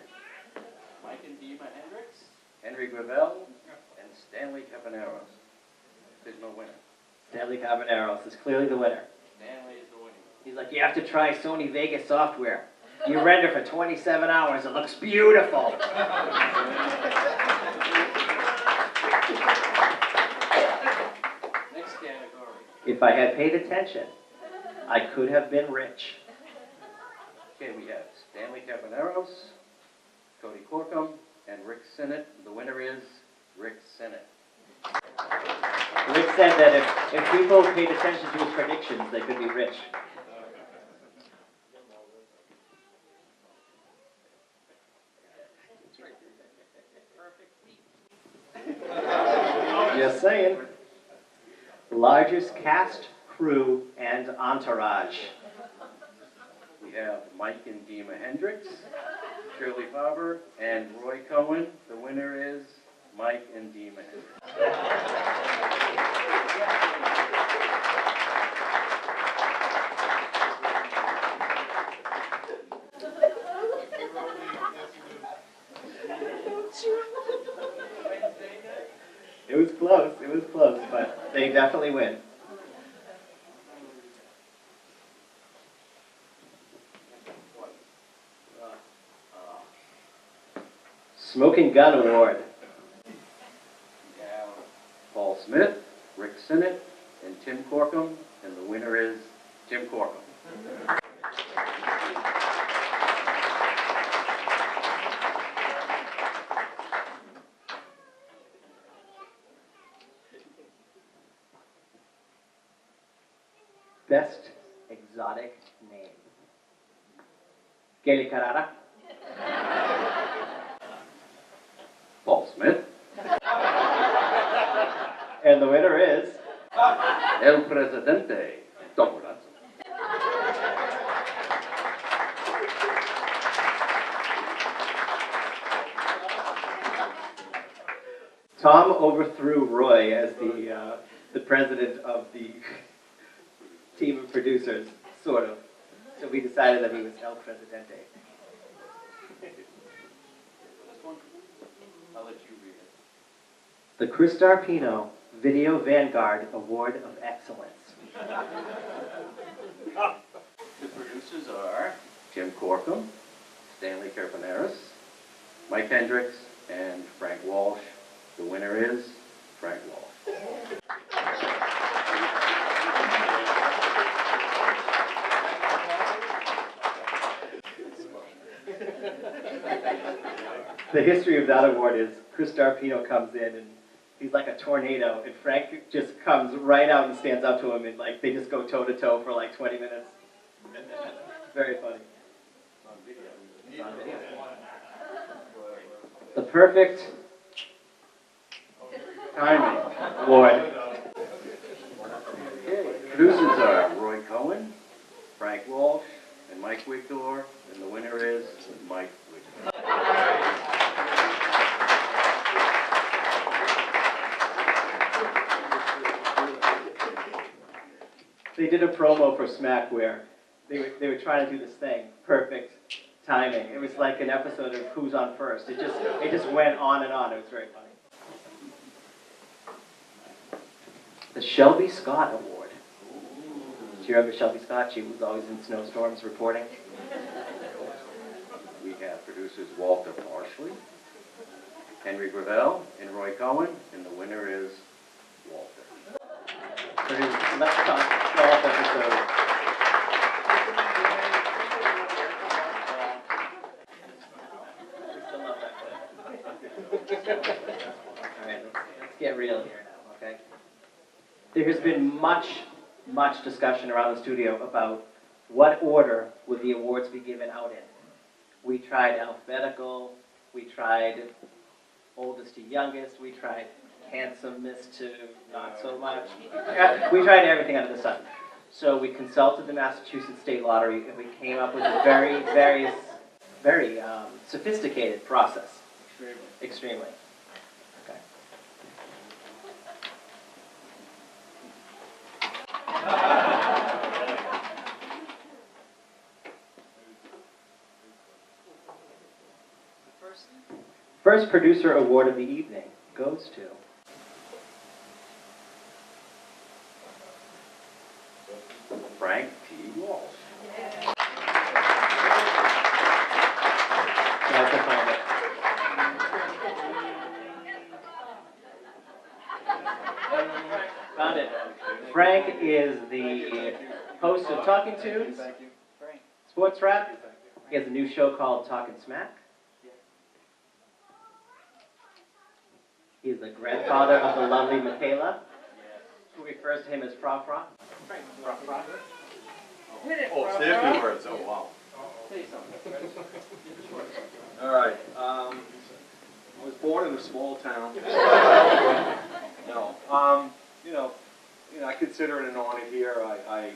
Mike and Dima Hendricks, Henry Gravel, and Stanley Capaneros. There's no winner. Stanley Cabaneros is clearly the winner. Stanley is the winner. He's like, you have to try Sony Vegas software. You render for 27 hours. It looks beautiful. Next category. If I had paid attention, I could have been rich. Okay, we have Stanley Capaneros, Cody Corkum, and Rick Sinnott. The winner is Rick Sinnott. Rick said that if people paid attention to his predictions, they could be rich. Just saying. Largest cast crew, and entourage. We have Mike and Dima Hendricks, Shirley Faber, and Roy Cohen. The winner is Mike and Dima Hendricks. It was close, but they definitely win. Smoking Gun Award. We have Paul Smith, Rick Sinnott, and Tim Corkum, and the winner is Tim Corkum. Best exotic name. Kelly Carrara. Paul Smith, And the winner is El Presidente, Tom Gilmore. Tom overthrew Roy as the president of the team of producers, sort of. So we decided that he was El Presidente. I'll let you read it. The Cristar Pino Video Vanguard Award of Excellence. The producers are Tim Corkum, Stanley Carbonaris, Mike Hendricks, and Frank Walsh. The winner is Frank Walsh. The history of that award is Cristar Pino comes in and he's like a tornado, and Frank just comes right out and stands up to him, and like they just go toe to toe for like 20 minutes. Very funny. It's on video. The perfect timing award. Okay. Producers are Roy Cohen, Frank Walsh, and Mike Wigdor, and the winner is Mike Wigdor. They did a promo for S.M.A.C where they were trying to do this thing, perfect timing. It was like an episode of Who's on First. It just went on and on. It was very funny. The Shelby Scott Award. Do you remember Shelby Scott? She was always in snowstorms reporting. We have producers Walter Parsley, Henry Gravel, and Roy Cohen, and the winner is Walter. For his Let's Talk Golf episode. We still love that clip. All right, let's get real here now, okay? There has been much discussion around the studio about what order would the awards be given out in. We tried alphabetical, we tried oldest to youngest, we tried handsomest to not so much. We tried everything under the sun. So we consulted the Massachusetts State Lottery, and we came up with a very sophisticated process. Extremely. Okay. First producer award of the evening goes to Frank T. Walsh. Glad to find it. Found it. Frank is the host of Talking Tunes, Sports Rap. He has a new show called Talking S.M.A.C. He is the grandfather of the lovely Michaela, who refers to him as Fra Fra. Oh, say a few words. Oh, wow. All right. I was born in a small town. No. You know, you know, I consider it an honor here. I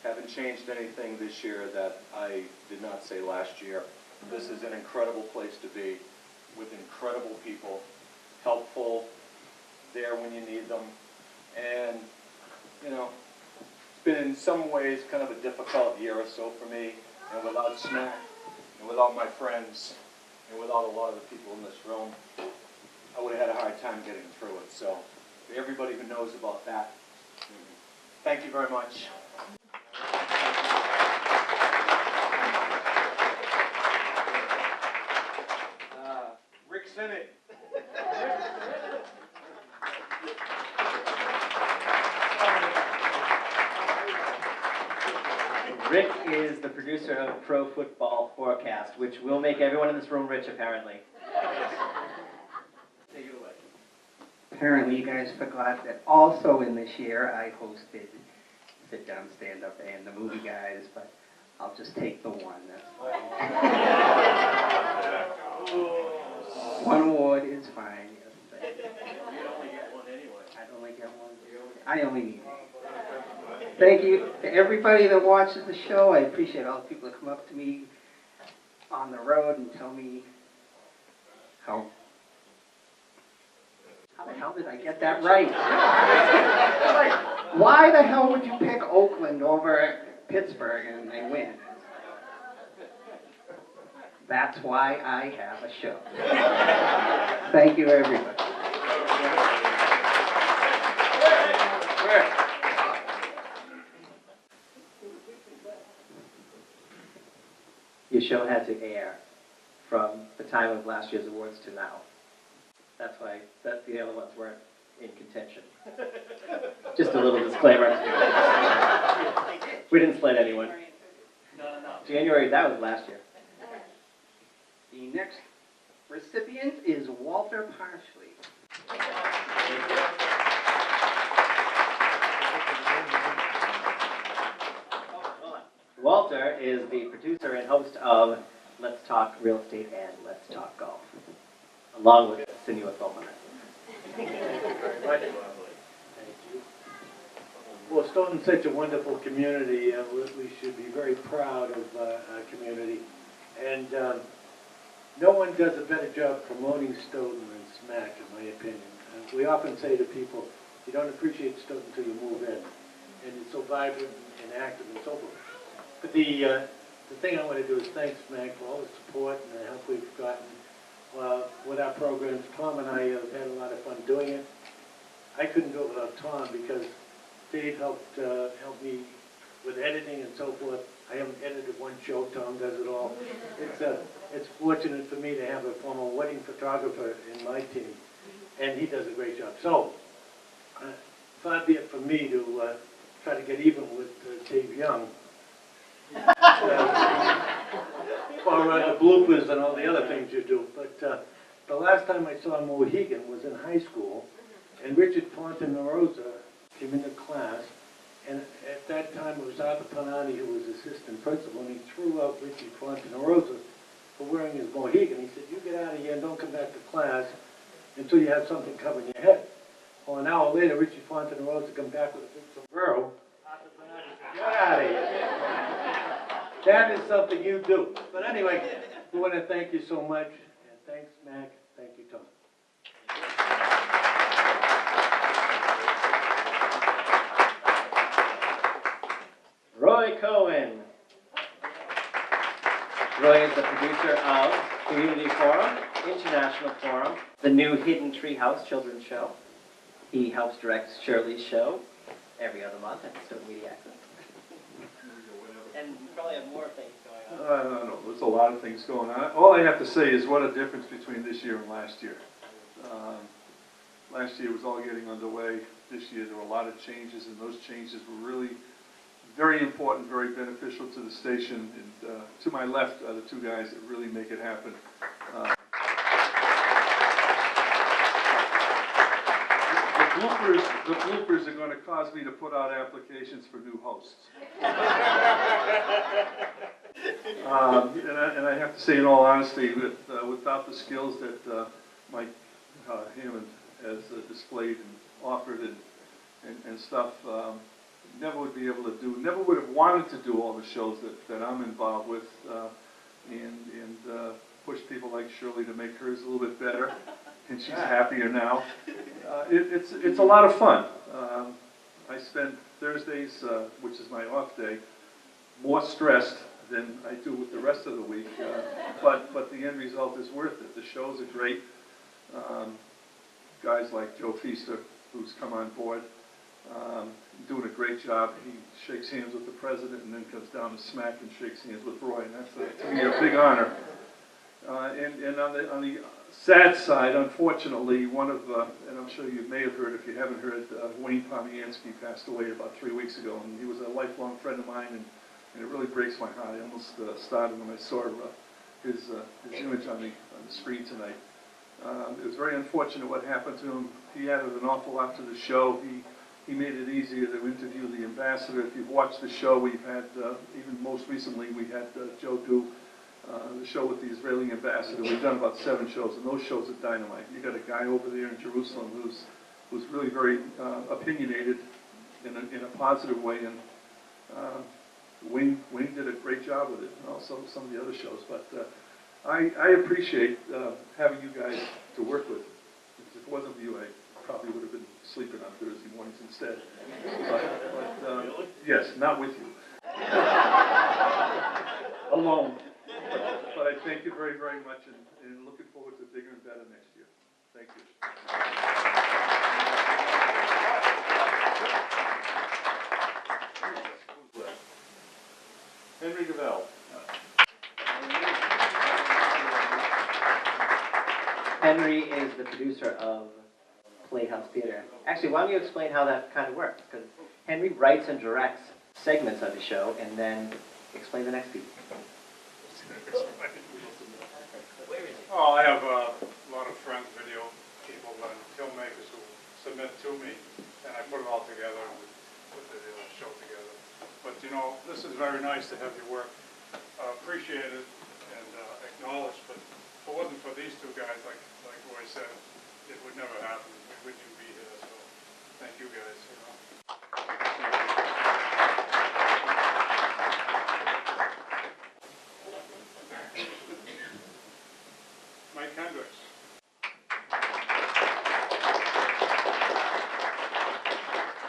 haven't changed anything this year that I did not say last year. This is an incredible place to be, with incredible people, helpful, there when you need them. And, you know, it's been in some ways kind of a difficult year or so for me, and without S.M.A.C, and without my friends, and without a lot of the people in this room, I would have had a hard time getting through it. So, for everybody who knows about that, thank you very much. Rick Senate. Rick is the producer of Pro Football Forecast, which will make everyone in this room rich, apparently. Take it away. Apparently you guys forgot that also in this year I hosted Sit Down, Stand Up and the Movie Guys, but I'll just take the one, that's fine. One award is fine, yes. You only get one anyway. I'd only get one. I only need one. Thank you to everybody that watches the show. I appreciate all the people that come up to me on the road and tell me how the hell did I get that right? Like, why the hell would you pick Oakland over Pittsburgh and they win? That's why I have a show. Thank you, everybody. Your show had to air from the time of last year's awards to now. That's why the other ones weren't in contention. Just a little disclaimer. We didn't slight anyone. No. January, that was last year. The next recipient is Walter Parsley. Walter is the producer and host of Let's Talk Real Estate and Let's Talk Golf, along with Sinuous Almanac. Well, Stoughton's such a wonderful community. We should be very proud of our community. And no one does a better job promoting Stoughton than S.M.A.C, in my opinion. We often say to people, you don't appreciate Stoughton until you move in. And it's so vibrant and active and so forth. But the thing I want to do is thank S.M.A.C for all the support and the help we've gotten with our programs. Tom and I have had a lot of fun doing it. I couldn't do it without Tom because Dave helped me with editing and so forth. I haven't edited one show. Tom does it all. It's fortunate for me to have a former wedding photographer in my team, and he does a great job. So, far be it from me to try to get even with Dave Young. Or the bloopers and all the other things you do. But the last time I saw Mohegan was in high school, and Richard Fontanarosa came into class, and at that time it was Arthur Panani who was assistant principal, and he threw out Richard Fontanarosa for wearing his Mohegan. He said, you get out of here and don't come back to class until you have something covering your head. Well, an hour later, Richard Fontanarosa come back with a big sombrero. Arthur Panani said, get out of here. That is something you do. But anyway, we want to thank you so much, and thanks, Mac. Thank you, Tom. Roy Cohen. Roy is the producer of Community Forum, International Forum, the new Hidden Treehouse children's show. He helps direct Shirley's show every other month at Stoughton Media Access. And you probably have more things going on. No, there's a lot of things going on. All I have to say is what a difference between this year and last year. Last year was all getting underway. This year there were a lot of changes, and those changes were really very important, very beneficial to the station. And to my left are the two guys that really make it happen. The bloopers are going to cause me to put out applications for new hosts. And I have to say, in all honesty, that without the skills that Mike Hammond has displayed and offered and stuff, never would be able to do, never would have wanted to do all the shows that I'm involved with, and push people like Shirley to make hers a little bit better, and she's happier now. It's a lot of fun. I spend Thursdays, which is my off day, more stressed than I do with the rest of the week, but the end result is worth it. The shows are great. Guys like Joe Feaster, who's come on board, doing a great job. He shakes hands with the president and then comes down to SMAC and shakes hands with Roy, and that's to me a big honor. And on the sad side, unfortunately, one of, and I'm sure you may have heard, if you haven't heard, Wayne Pomiansky passed away about 3 weeks ago, and he was a lifelong friend of mine, and it really breaks my heart. I almost started when I saw his image on the screen tonight. It was very unfortunate what happened to him. He added an awful lot to the show. He made it easier to interview the ambassador. If you've watched the show, we've had, even most recently, we had Joe do the show with the Israeli ambassador. We've done about 7 shows, and those shows are dynamite. You got a guy over there in Jerusalem who's really very opinionated in a positive way, and Wayne did a great job with it, and also some of the other shows. But I appreciate having you guys to work with. If it wasn't for you, I probably would have been sleeping on Thursday mornings instead. But yes, not with you. Alone. But I thank you very, very much, and looking forward to bigger and better next year. Thank you. Henry Gavell. Henry is the producer of Playhouse Theater. Actually, why don't you explain how that kind of works? Because Henry writes and directs segments of the show, and then explain the next piece. Oh, I have a lot of friends, video people, and filmmakers who submit to me, and I put it all together and put the show together. But you know, this is very nice to have your work appreciated and acknowledged. But if it wasn't for these 2 guys, like Roy said, it would never happen. We wouldn't be here. So thank you guys. You know. Mike Hendricks.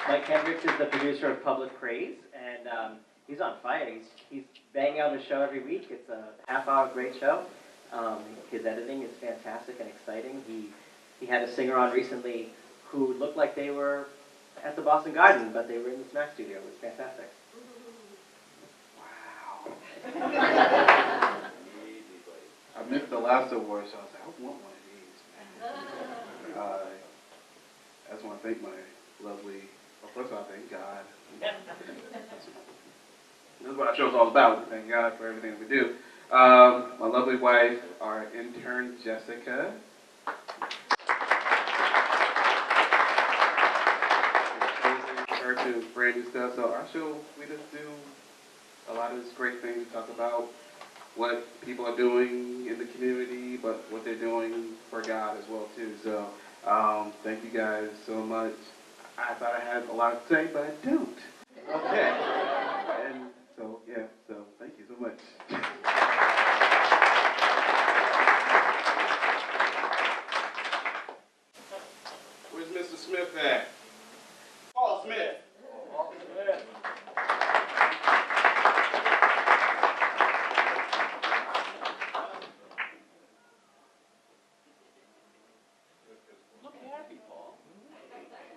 Mike Hendricks is the producer of Public Praise, and he's on fire. He's banging out a show every week. It's a half-hour great show. His editing is fantastic and exciting. He had a singer on recently who looked like they were at the Boston Garden, but they were in the S.M.A.C studio. It was fantastic. Wow. I missed the last award show. I was like, I want one of these, man. I just want to thank my lovely, well, first of all, thank God. This is what our show's all about. Thank God for everything that we do. My lovely wife, our intern, Jessica. Her to brand new stuff. So our show, we just do a lot of this great things. We talk about what people are doing in the community, but what they're doing for God as well too. So thank you guys so much. I thought I had a lot to say, but I don't. Okay. And so yeah, so thank you so much. Where's Mr. Smith at? Paul Smith. Paul Smith.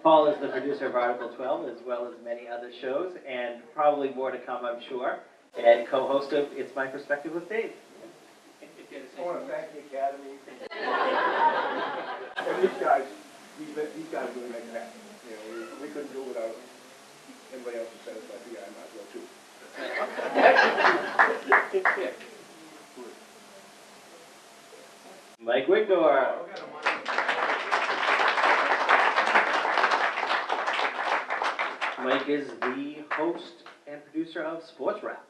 Paul is the producer of Article 12, as well as many other shows, and probably more to come, I'm sure, and co-host of It's My Perspective with Dave. I want to thank the Academy. And these guys really make it happen. You know, we couldn't do it without anybody else to satisfy the I might as well too. Mike Wigdor. Mike is the host and producer of Sports Rap.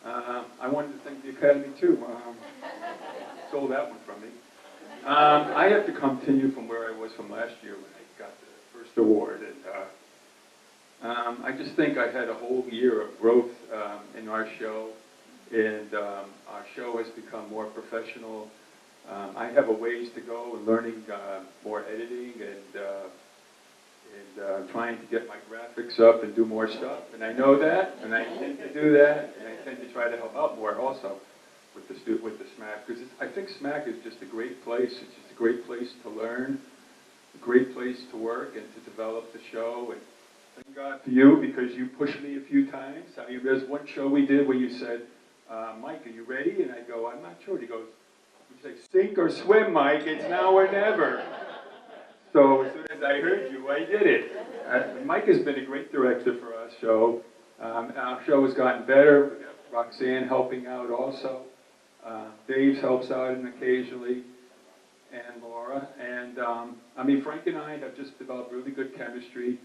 I wanted to thank the Academy too. Stole that one from me. I have to continue from where I was from last year when I got the first award. And I just think I had a whole year of growth in our show, and our show has become more professional. I have a ways to go in learning more editing and trying to get my graphics up and do more stuff. And I know that, and I intend to do that, and I intend to try to help out more also with the S.M.A.C. Because I think S.M.A.C. is just a great place. It's just a great place to learn, a great place to work and to develop the show. And thank God for you, because you pushed me a few times. I mean, there's one show we did where you said, Mike, are you ready? And I go, I'm not sure. And he goes, you say, sink or swim, Mike, it's now or never. So as soon as I heard you, I did it. Mike has been a great director for our show. Our show has gotten better. We got Roxanne helping out also. Dave helps out occasionally, and Laura. And I mean, Frank and I have just developed really good chemistry.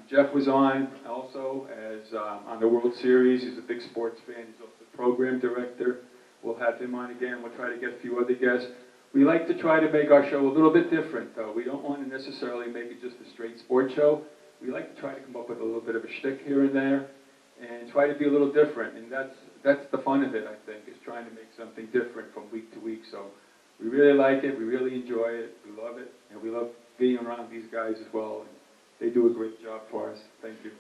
Jeff was on also as on the World Series. He's a big sports fan. He's also the program director. We'll have him on again. We'll try to get a few other guests. We like to try to make our show a little bit different, though. We don't want to necessarily make it just a straight sports show. We like to try to come up with a little bit of a shtick here and there, and try to be a little different. And that's the fun of it, I think, is trying to make something different from week to week. So we really like it. We really enjoy it. We love it, and we love being around these guys as well. And they do a great job for us. Thank you.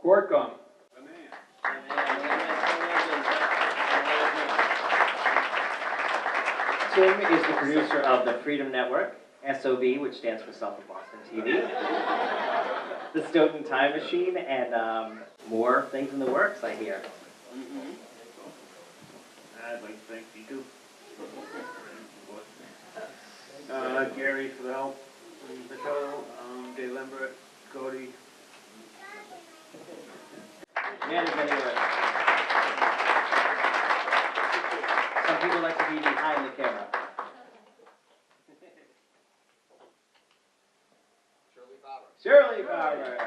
Corkum, the man. Tim is the producer of the Freedom Network, SOB, which stands for South of Boston TV, the Stoughton Time Machine, and more things in the works, I hear. I'd like to thank you too. Gary for the help in the show, Dave Lambert, Cody. Man, is anywhere. Some people like to be behind the camera. Shirley Barber.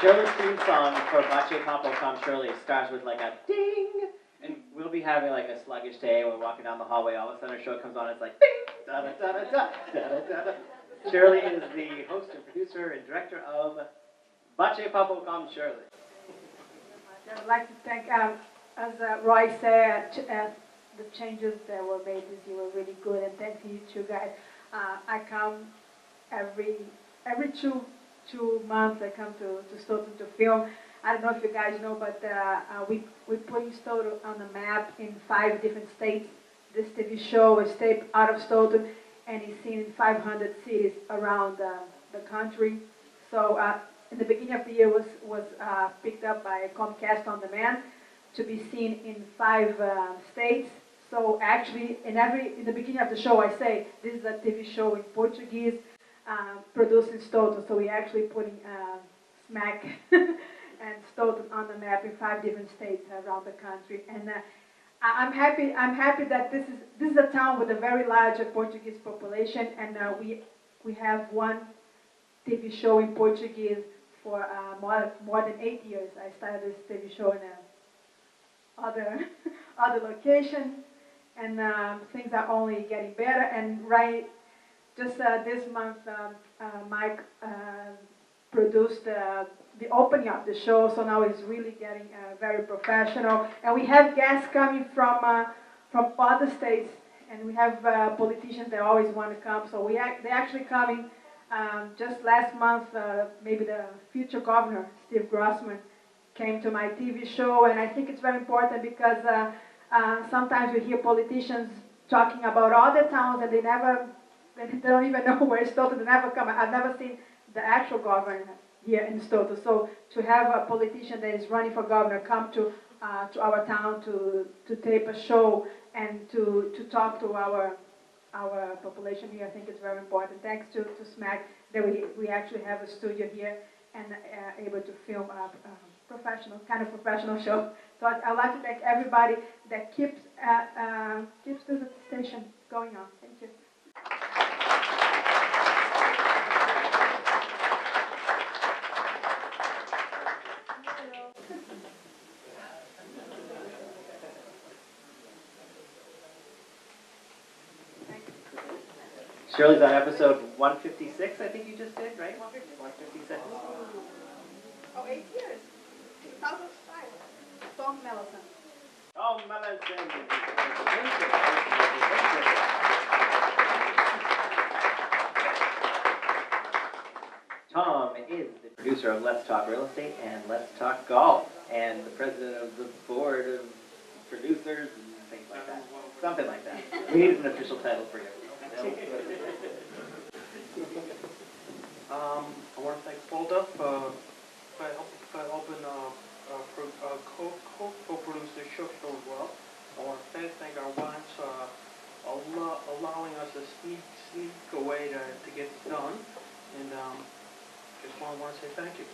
Shirley's theme song for Bache Papo Come Shirley starts with like a ding, and we'll be having like a sluggish day. We're walking down the hallway. All of a sudden, our show comes on. It's like ding, da da da da da da da da. Shirley is the host and producer and director of Bache Papo Come Shirley. I'd like to thank, as Roy said, the changes that were made this year were really good, and thank you two guys. I come every two months. I come to Stoughton to film. I don't know if you guys know, but we're putting Stoughton on the map in 5 different states. This TV show is taped out of Stoughton, and is seen in 500 cities around the country. So in the beginning of the year was picked up by Comcast On Demand to be seen in 5 states. So actually, in the beginning of the show, I say this is a TV show in Portuguese, produced in Stoughton. So we're actually putting S.M.A.C. and Stoughton on the map in 5 different states around the country. And I'm happy that this is a town with a very large Portuguese population, and we have one TV show in Portuguese for more than 8 years. I started this TV show in other location, and things are only getting better. And just this month, Mike produced the opening of the show, so now it's really getting very professional. And we have guests coming from other states, and we have politicians that always want to come. So they're actually coming. Just last month, maybe the future governor, Steve Grossman, came to my TV show, and I think it's very important because sometimes we hear politicians talking about other towns, and they don't even know where Stoughton. They never come. I've never seen the actual governor here in Stoughton. So to have a politician that is running for governor come to our town to tape a show and to talk to our population here, I think it's very important. Thanks to S.M.A.C. that we actually have a studio here and able to film a professional show. So I'd like to thank everybody that keeps this station going on. Thank you. Shirley's on episode 156, I think you just did, right? 156. Oh, 8 years. 2005. Tom Mellison. Tom Mellison. Tom is the producer of Let's Talk Real Estate and Let's Talk Golf, and the president of the board of producers and things like that. Something like that. We need an official title for you. I want to thank Folda for helping co-produce this show so well. I want to thank our wives for allowing us to sneak away to get it done. And just want to say thank you.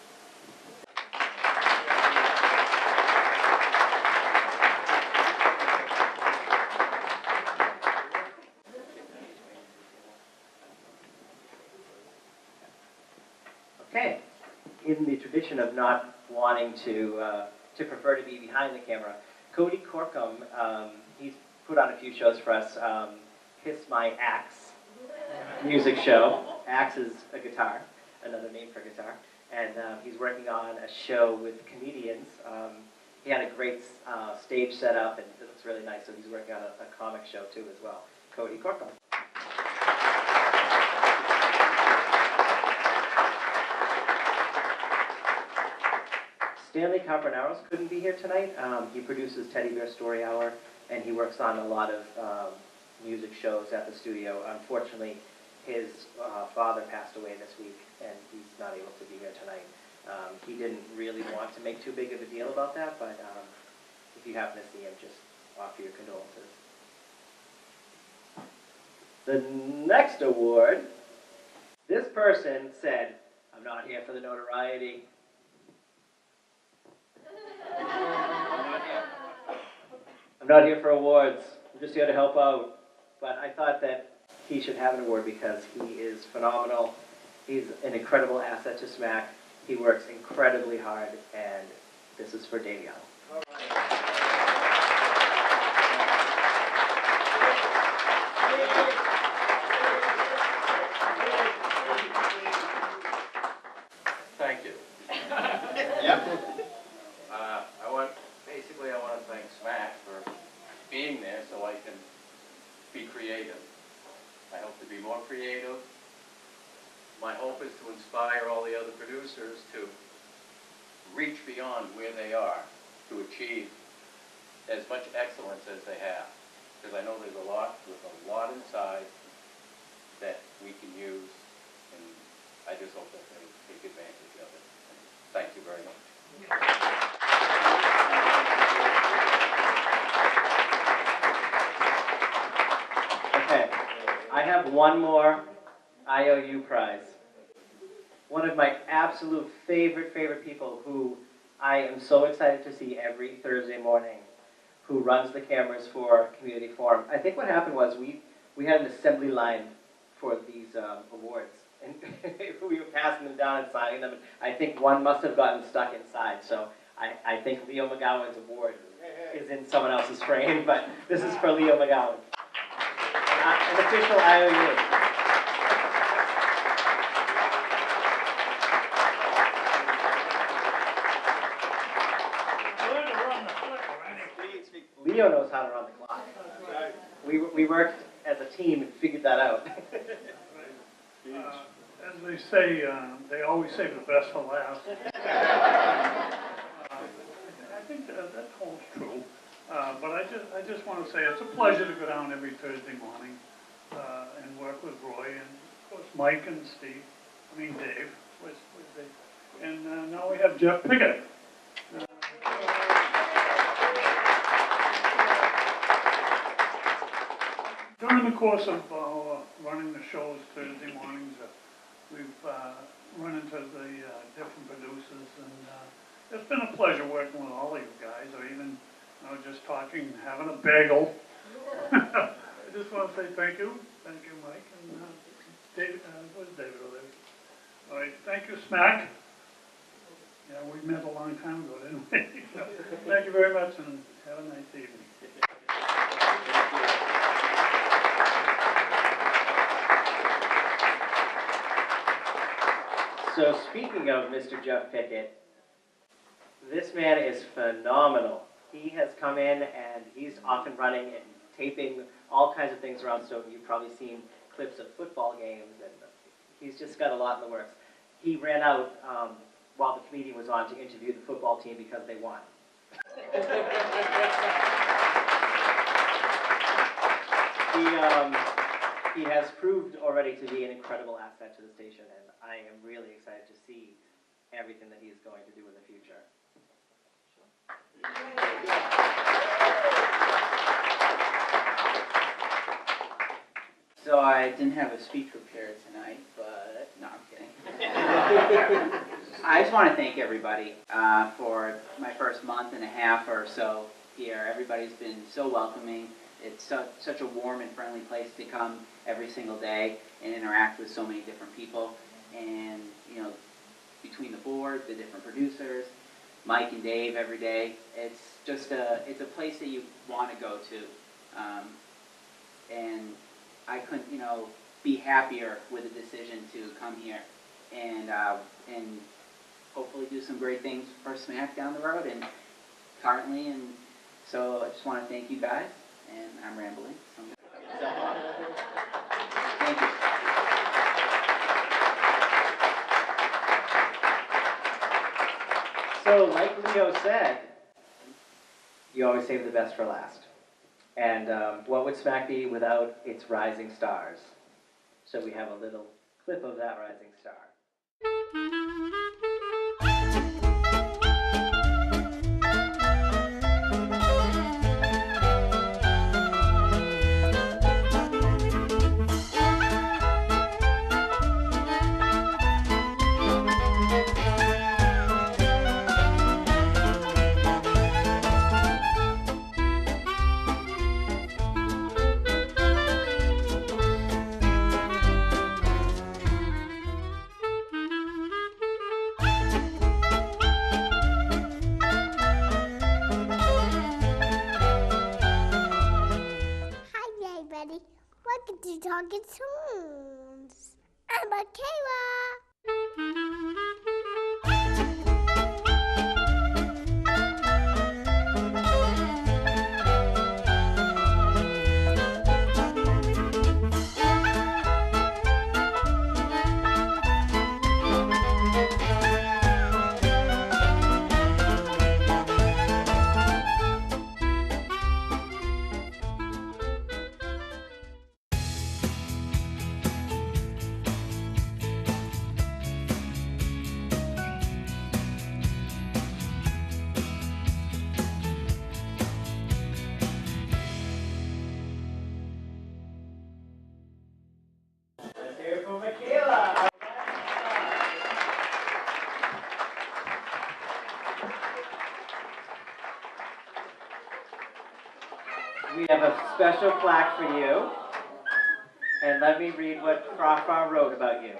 Okay. In the tradition of not wanting to prefer to be behind the camera, Cody Corkum, he's put on a few shows for us. Kiss My Axe music show. Axe is a guitar, another name for guitar. And he's working on a show with comedians. He had a great stage set up, and it looks really nice, so he's working on a comic show too as well. Cody Corkum. Stanley Capernaros couldn't be here tonight. He produces Teddy Bear Story Hour, and he works on a lot of music shows at the studio. Unfortunately, his father passed away this week, and he's not able to be here tonight. He didn't really want to make too big of a deal about that, but if you happen to see him, just offer your condolences. The next award, this person said, "I'm not here for the notoriety. I'm not here for awards. I'm just here to help out." But I thought that he should have an award because he is phenomenal. He's an incredible asset to SMAC. He works incredibly hard, and this is for Dave Young. Thank you. I want to thank SMAC for being there so I can be creative. I hope to be more creative. My hope is to inspire all the other producers to reach beyond where they are, to achieve as much excellence as they have. Because I know there's a lot inside that we can use, and I just hope that they take advantage of it. Thank you very much. Okay, I have one more IOU prize. One of my absolute favorite people who I am so excited to see every Thursday morning, who runs the cameras for Community Forum. I think what happened was we had an assembly line for these awards, and we were passing them down and signing them. And I think one must have gotten stuck inside, so I think Leo McGowan's award is in someone else's frame, but this is for Leo McGowan. An official IOU. Leo knows how to run the clock. We worked as a team and figured that out. As they say, they always save the best for last. I think that holds true. But I just want to say it's a pleasure to go down every Thursday morning and work with Roy and, of course, Mike and Steve. I mean, Dave. Where's Dave? And now we have Jeff Pickett. During the course of running the shows Thursday mornings, we've run into the different producers, and it's been a pleasure working with all of you guys, or even just talking, having a bagel. I just want to say thank you, Mike, and David. Where's David over there? All right, thank you, SMAC. Yeah, we met a long time ago, didn't we? Thank you very much, and have a nice evening. So speaking of Mr. Jeff Pickett, this man is phenomenal. He has come in and he's off and running and taping all kinds of things around Stoughton. You've probably seen clips of football games, and he's just got a lot in the works. He ran out while the comedian was on to interview the football team because they won. He has proved already to be an incredible asset to the station, and I am really excited to see everything that he is going to do in the future. So I didn't have a speech prepared tonight, but no, I'm kidding. I just want to thank everybody for my first month and a half or so here. Everybody's been so welcoming. It's such a warm and friendly place to come every single day and interact with so many different people. And, you know, between the board, the different producers, Mike and Dave every day, it's just it's a place that you want to go to. And I couldn't, you know, be happier with the decision to come here and hopefully do some great things for S.M.A.C down the road and currently. And so I just want to thank you guys. And I'm rambling. Thank you. So, like Leo said, you always save the best for last. And what would S.M.A.C be without its rising stars? So we have a little clip of that rising star. Welcome to Talking Tunes. I'm Michaela. We have a special plaque for you, and let me read what Crawford wrote about you.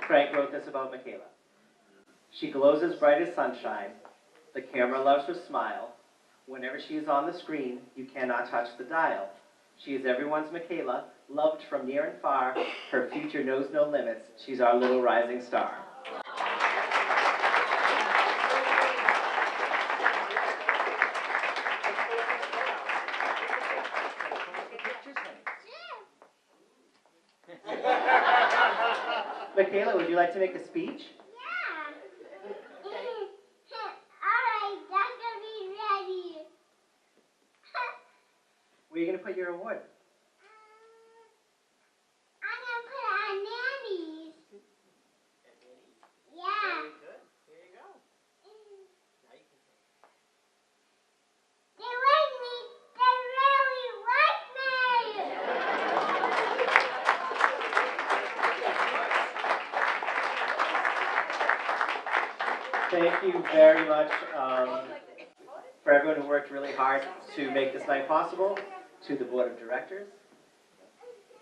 Frank wrote this about Michaela. She glows as bright as sunshine. The camera loves her smile. Whenever she is on the screen, you cannot touch the dial. She is everyone's Michaela, loved from near and far. Her future knows no limits. She's our little rising star. Michaela, would you like to make a speech? Yeah. Alright, that's gonna be ready. Where are you going to put your award? I'm gonna put it on Nanny's. Yeah. Very good. Here you go. Now you can say it. They like me. They really like me. Thank you very much for everyone who worked really hard to make this night possible, to the board of directors.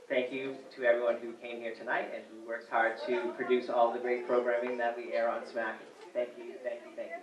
Thank you to everyone who came here tonight and who works hard to produce all the great programming that we air on S.M.A.C. Thank you, thank you, thank you.